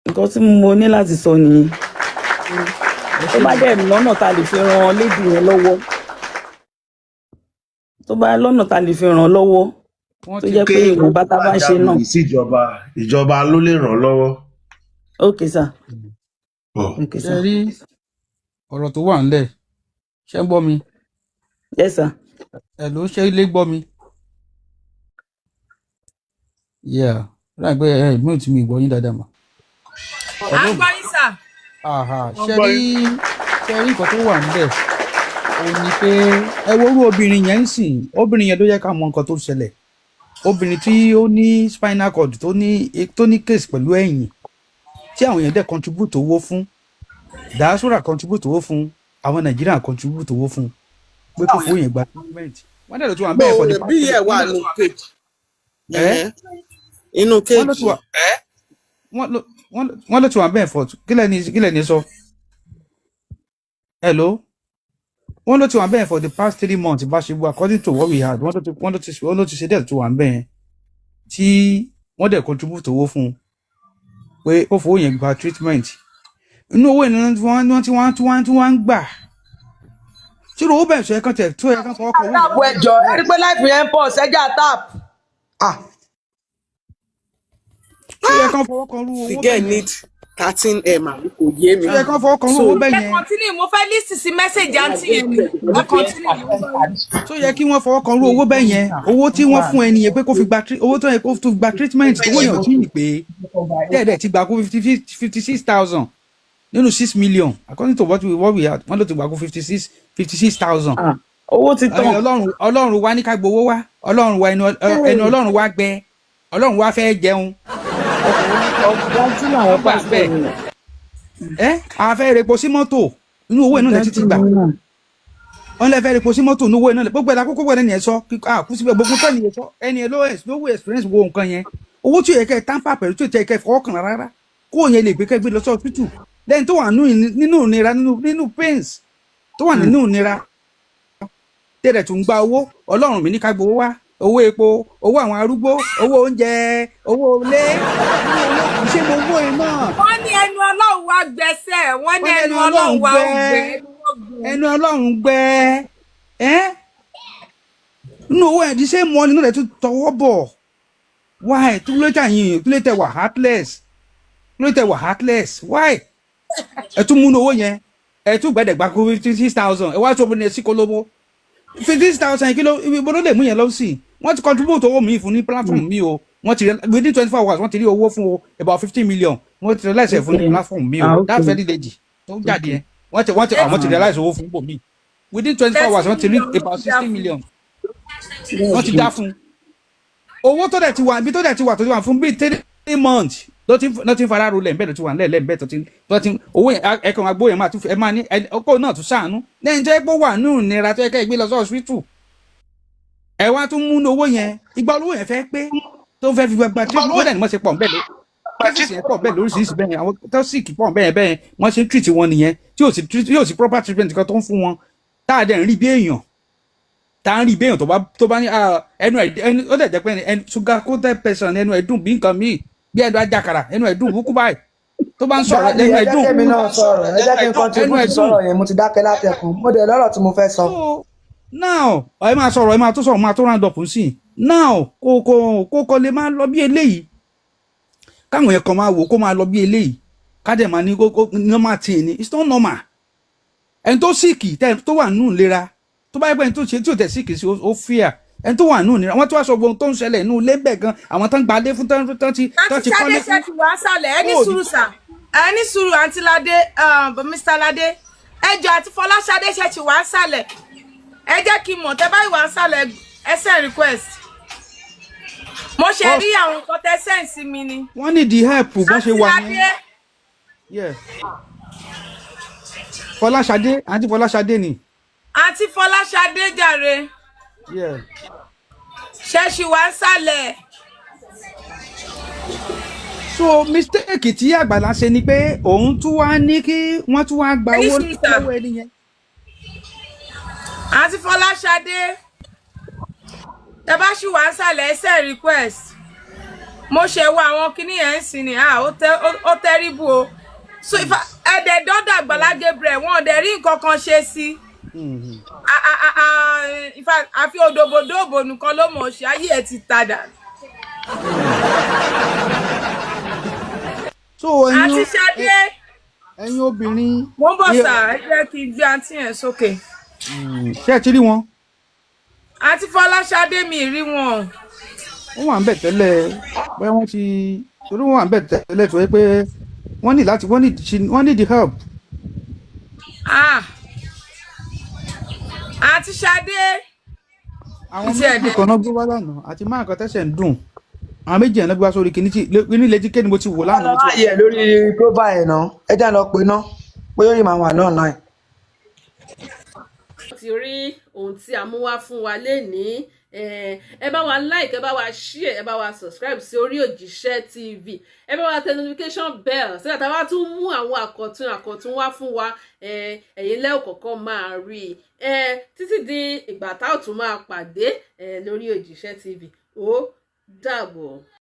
Speaker 12: nǹkan tí mo ní láti sọ nìyẹn tó bá dẹ̀ lọ́nà tá a lè fi ran lédi yẹn lọ́wọ́ tó bá lọ́nà tá a lè fi ràn lọ́wọ́ tó jẹ́ pé ìwọ̀nba tá a bá ń ṣe náà.
Speaker 15: ìjọba ló lè ràn lọ́wọ́.
Speaker 12: ok sir.
Speaker 5: ṣe rí ọ̀rọ̀ tó wà ńlẹ̀ ṣé ń gbọ́ mi.
Speaker 12: yes sir.
Speaker 5: ẹ̀ ló ṣe ilé gbọ́ mi. ráì pé mi ò tí mi gbọ́ yín dáadáa mà.
Speaker 2: à ń gbọ́ yín sà.
Speaker 5: ṣe rí nǹkan tó wà ńlẹ̀ ó ní pé ẹ wo orú obìnrin yẹn ń sìn obìnrin yẹn ló yẹ ká mọ nǹkan tó ṣẹlẹ̀ obìnrin tí ó ní spinal cord tó ní case pẹ̀lú ẹ̀yìn tí àwọn èèyàn dẹ̀ contribute owó fún diaspora contribute owó fún àwọn Nàìjíríà contribute owó fún pé kò fún yẹn gba treatment wọ́n dẹ̀ ló tún wà bẹ́ẹ̀ for the past.
Speaker 7: bí ẹ wà nínú cage inú cage
Speaker 5: wọ́n ló tún wà bẹ́ẹ̀ for kílẹ̀ ní sọ hello wọ́n ló ti wà bẹ́ẹ̀ for the past 3 months bá ṣe wú according to what we had wọ́n ló ti ṣe dẹ̀ tó wà bẹ́ẹ̀ tí wọ́n dẹ̀ contribute owó fún un pé ó fowó yẹn gba treatment inú owó ìnáwó tí wọ́n ń gbà ṣé owó bẹ̀rẹ̀ sọ ẹ̀ kan tẹ̀ tó ẹ̀ kan fọwọ́ kọ owó.
Speaker 11: tap ẹjọ ẹ rí pé láìpẹ́ yẹn ń pọ̀ ṣẹ́jà tap.
Speaker 5: ṣé ẹ̀ kan fọwọ́ kan rú owó bẹ́ẹ̀.
Speaker 7: the girl need 13m kò yé mi.
Speaker 5: ṣé ẹ̀ kan fọwọ́ kan rú owó bẹ́ẹ̀ yẹn.
Speaker 2: ẹ continue mo fẹ́ lísì sí mẹ́sẹ̀jì àǹtí yẹn ni ẹ continue.
Speaker 5: tó yẹ kí wọ́n fọwọ́ kan rú owó bẹ́ẹ̀ yẹn owó tí wọ́n fún ẹni yẹn pé kó fi gba owó tó yẹ kó fi gba treatment owó yẹn ò tí ì pé dẹ́ẹ̀dẹ́ ti gbà kó 56,000 nínú 6 million according to what we had wọ́n ló ti gbà kó 56,000.
Speaker 12: owó ti tán.
Speaker 5: Ọlọ́run wa ní ká gbowó wá Ọlọ́run wa ẹnu Ọlọ́run wa gbẹ Ọlọ́run wa fẹ́ jẹun.
Speaker 12: ọgbọ́n tí làwọn bá fẹ́
Speaker 5: àwọn fẹ́ repo sí mọ́tò inú owó inú lẹ́tí ti gbà wọ́n lè fẹ́ repo sí mọ́tò inú owó inú lẹ́ gbogbo ẹ̀dá kókó ẹ̀dá nìyẹn sọ kú síbẹ̀ gbogbo tẹ́ nìyẹn sọ ẹni ẹ̀ lówó experience wo nǹkan yẹn owó tí ó yẹ kẹ́ tamper pẹ̀lú tí ó yẹ kẹ́ fọwọ́ kàn rárá kó yẹn lè gbé kẹ́ gbé lọ sí hospital lẹ́yìn tó wà nínú ìnira nínú pains tó wà nínú ìnira tẹ̀rẹ̀ tó ń gba owó ọlọ́run mi ní ká gbowó wá owó epo owó àwọn arúgbó owó oúnjẹ owó ilé ṣé mo wó iná.
Speaker 2: wọ́n ní ẹnu ọlọ́run wá gbẹ́sẹ̀ wọ́n ní ẹnu ọlọ́run wá gbẹ́.
Speaker 5: ẹnu ọlọ́run gbẹ́ nínú owó ẹ̀dí ṣé mọ́ nínú rẹ̀ tó tọwọ́ bọ̀ why tó lè tà yín tó lè tẹ̀ wà heartless why ẹ tún múnú owó yẹn ẹ tún gbẹdẹgbà kó 56,000 ẹ wá tó bí ní ẹsí kólóbó 56,000 kilo ibo ló lè mú yẹn lọ sí wọ́n ti contribute owó mi fún ní platform mi o wọ́n ti within 24 hours wọ́n ti rí owó fún o about 15 million wọ́n ti realize fún ní platform mi o that very lady tó jáde yẹn wọ́n ti realize owó fún mi within 24 hours wọ́n ti rí about 60 million wọ́n ti dá fún owó tó dẹ̀ ti wà ibi tó dẹ̀ ti wà tó ti wà fún bíi 3 months ló ti ń fara ro lẹ́ẹ̀mbẹ́ ló ti wà lẹ́ẹ̀mbẹ́ tó ti owó yẹn ẹ̀kan agbó yẹn ẹ máa ní ọkọ̀ náà tún ṣàánú lẹ́yìn tó yẹ pé ó wà nínú ìnira tó yẹ kẹ́ gbé lọ sí hospital ẹ wá tún mú owó yẹn ìgbà olówó yẹn fẹ́ pé tó fẹ́ fi gbàgbà tí wọ́n dẹ̀ ní wọ́n ṣe pọ̀ bẹ́ẹ̀ ló kẹ́sìsì yẹn pọ̀ bẹ́ẹ̀ lóríṣiríṣi bẹ́ẹ̀ àwọn tó sick pọ̀ bẹ́ẹ̀ wọ́n ṣe ń treat wọn nìyẹn tí yóò sí proper treatment kan tó ń fún wọn tá a dẹ̀ ń rí bí èèyàn tá a ń rí bí èèyàn tó bá ní ẹnu ó dẹ̀ jẹ́ pé sugar coated person ẹnu ẹ̀dùn bí nǹkan míì bí ẹnu ajakara ẹnu ẹdùn búkú báyìí tó bá ń sọ̀rọ̀ ẹnu ẹdùn.
Speaker 11: ẹ jẹ́ kí mi náà sọ̀rọ̀ ẹ jẹ́ kí n contribute sọ̀rọ̀ yẹn mo ti dákẹ́ láti ẹ̀kún mo dẹ̀ lọ́rọ̀ tí mo fẹ́ sọ.
Speaker 5: now ẹ máa sọ̀rọ̀ ẹ máa tó sọ̀rọ̀ máa tó round up sí i now kò lè máa lọ bí eléyìí káwọn yẹn kan máa wò kó máa lọ bí eléyìí kádẹ̀ máa ní normal tí ni it's not normal ẹni tó síìkì tó wà nínú ìlera tó bá yẹ pé ẹni tó ṣe tí ò tẹ̀ síìkì sí ó fíà ẹni tó wà nínú ìnira wọn tó wá sọ gbogbo tó ń ṣẹlẹ̀ inú ilé bẹ́ẹ̀ gan àwọn tó ń gbalé fún tán ti kọ́lé fún.
Speaker 2: láti ṣe ti wá sálẹ̀ ẹni sùúrù sà ẹni sùúrù àǹtí Ládé Mr. Ládé ẹjọ́ àti Fọláṣadé ṣe ti wá sálẹ̀ ẹ jẹ́ kí n mọ̀ tẹ́ báyìí wá sálẹ̀ ẹsẹ̀ request mo ṣe rí àwọn nǹkan tẹ́ sẹ́ǹsì mi ni.
Speaker 5: wọ́n ní the help bó ṣe wà ní. Fọláṣadé àǹtí Fọláṣadé ni.
Speaker 2: àǹtí Fọláṣadé jàre. ṣẹ́ṣì wá sálẹ̀.
Speaker 5: so mistake tí Àgbàlá ṣe ni pé òun tún wá ní kí wọ́n tún wá gba owó lọ́wọ́ ẹni yẹn.
Speaker 2: àǹtí Fọláṣadé ẹ bá ṣì wá sálẹ̀ ẹsẹ̀ request mo ṣe wo àwọn kinní yẹn ń sìn ní ó tẹ́rìbù o so ẹ̀dẹ̀ dọ́dọ̀ Àgbàlá Gabriel wọn ò dẹ̀ rí nǹkan kan ṣe sí àfi òdòbòdòbò nìkan ló mọ̀ ṣe ayé ẹ̀ ti tadà.
Speaker 5: so
Speaker 2: àti Ṣadé
Speaker 5: ẹ̀yin obìnrin.
Speaker 2: mo ń bọ̀ sà ẹ jẹ́ kí n gbé àǹtí yẹn sókè.
Speaker 5: ṣé ẹ ti rí wọn.
Speaker 2: àǹtí Fọláṣadé mi rí wọn.
Speaker 5: wọ́n wà ń bẹ̀ tẹ́lẹ̀ bóyá wọ́n ti torí wọ́n wà ń bẹ̀ tẹ́lẹ̀ tó yẹ pé wọ́n need the help.
Speaker 2: àti Ṣadé.
Speaker 5: àwọn méjì kan náà gbé wá lánàá àti máa kan tẹ́sẹ̀ ń dùn àwọn méjì yẹn náà gbé wá sórí kíní létí kéde mo ti wò lánàá.
Speaker 11: ọlọ́wọ́ ayẹ lórí profile ẹ̀ náà ẹ já lọ pé ná pé yóò rí màá wà náà náà.
Speaker 1: ti rí ohun tí a mú wá fún wa lénìí ẹ bá wa like ẹ bá wa share ẹ bá wa subscribe sí Orí Òjíṣẹ́ TV ẹ bá wa tẹ notification bell sígbà tá a bá tún mú àwọn àkọ̀tun wá fún wa ẹ̀yin lẹ́ọ̀kọ̀ọ̀kan máa rí títí di ìgbà tá ò tún máa pàdé lórí Òjíṣẹ́ TV ó dàbọ̀.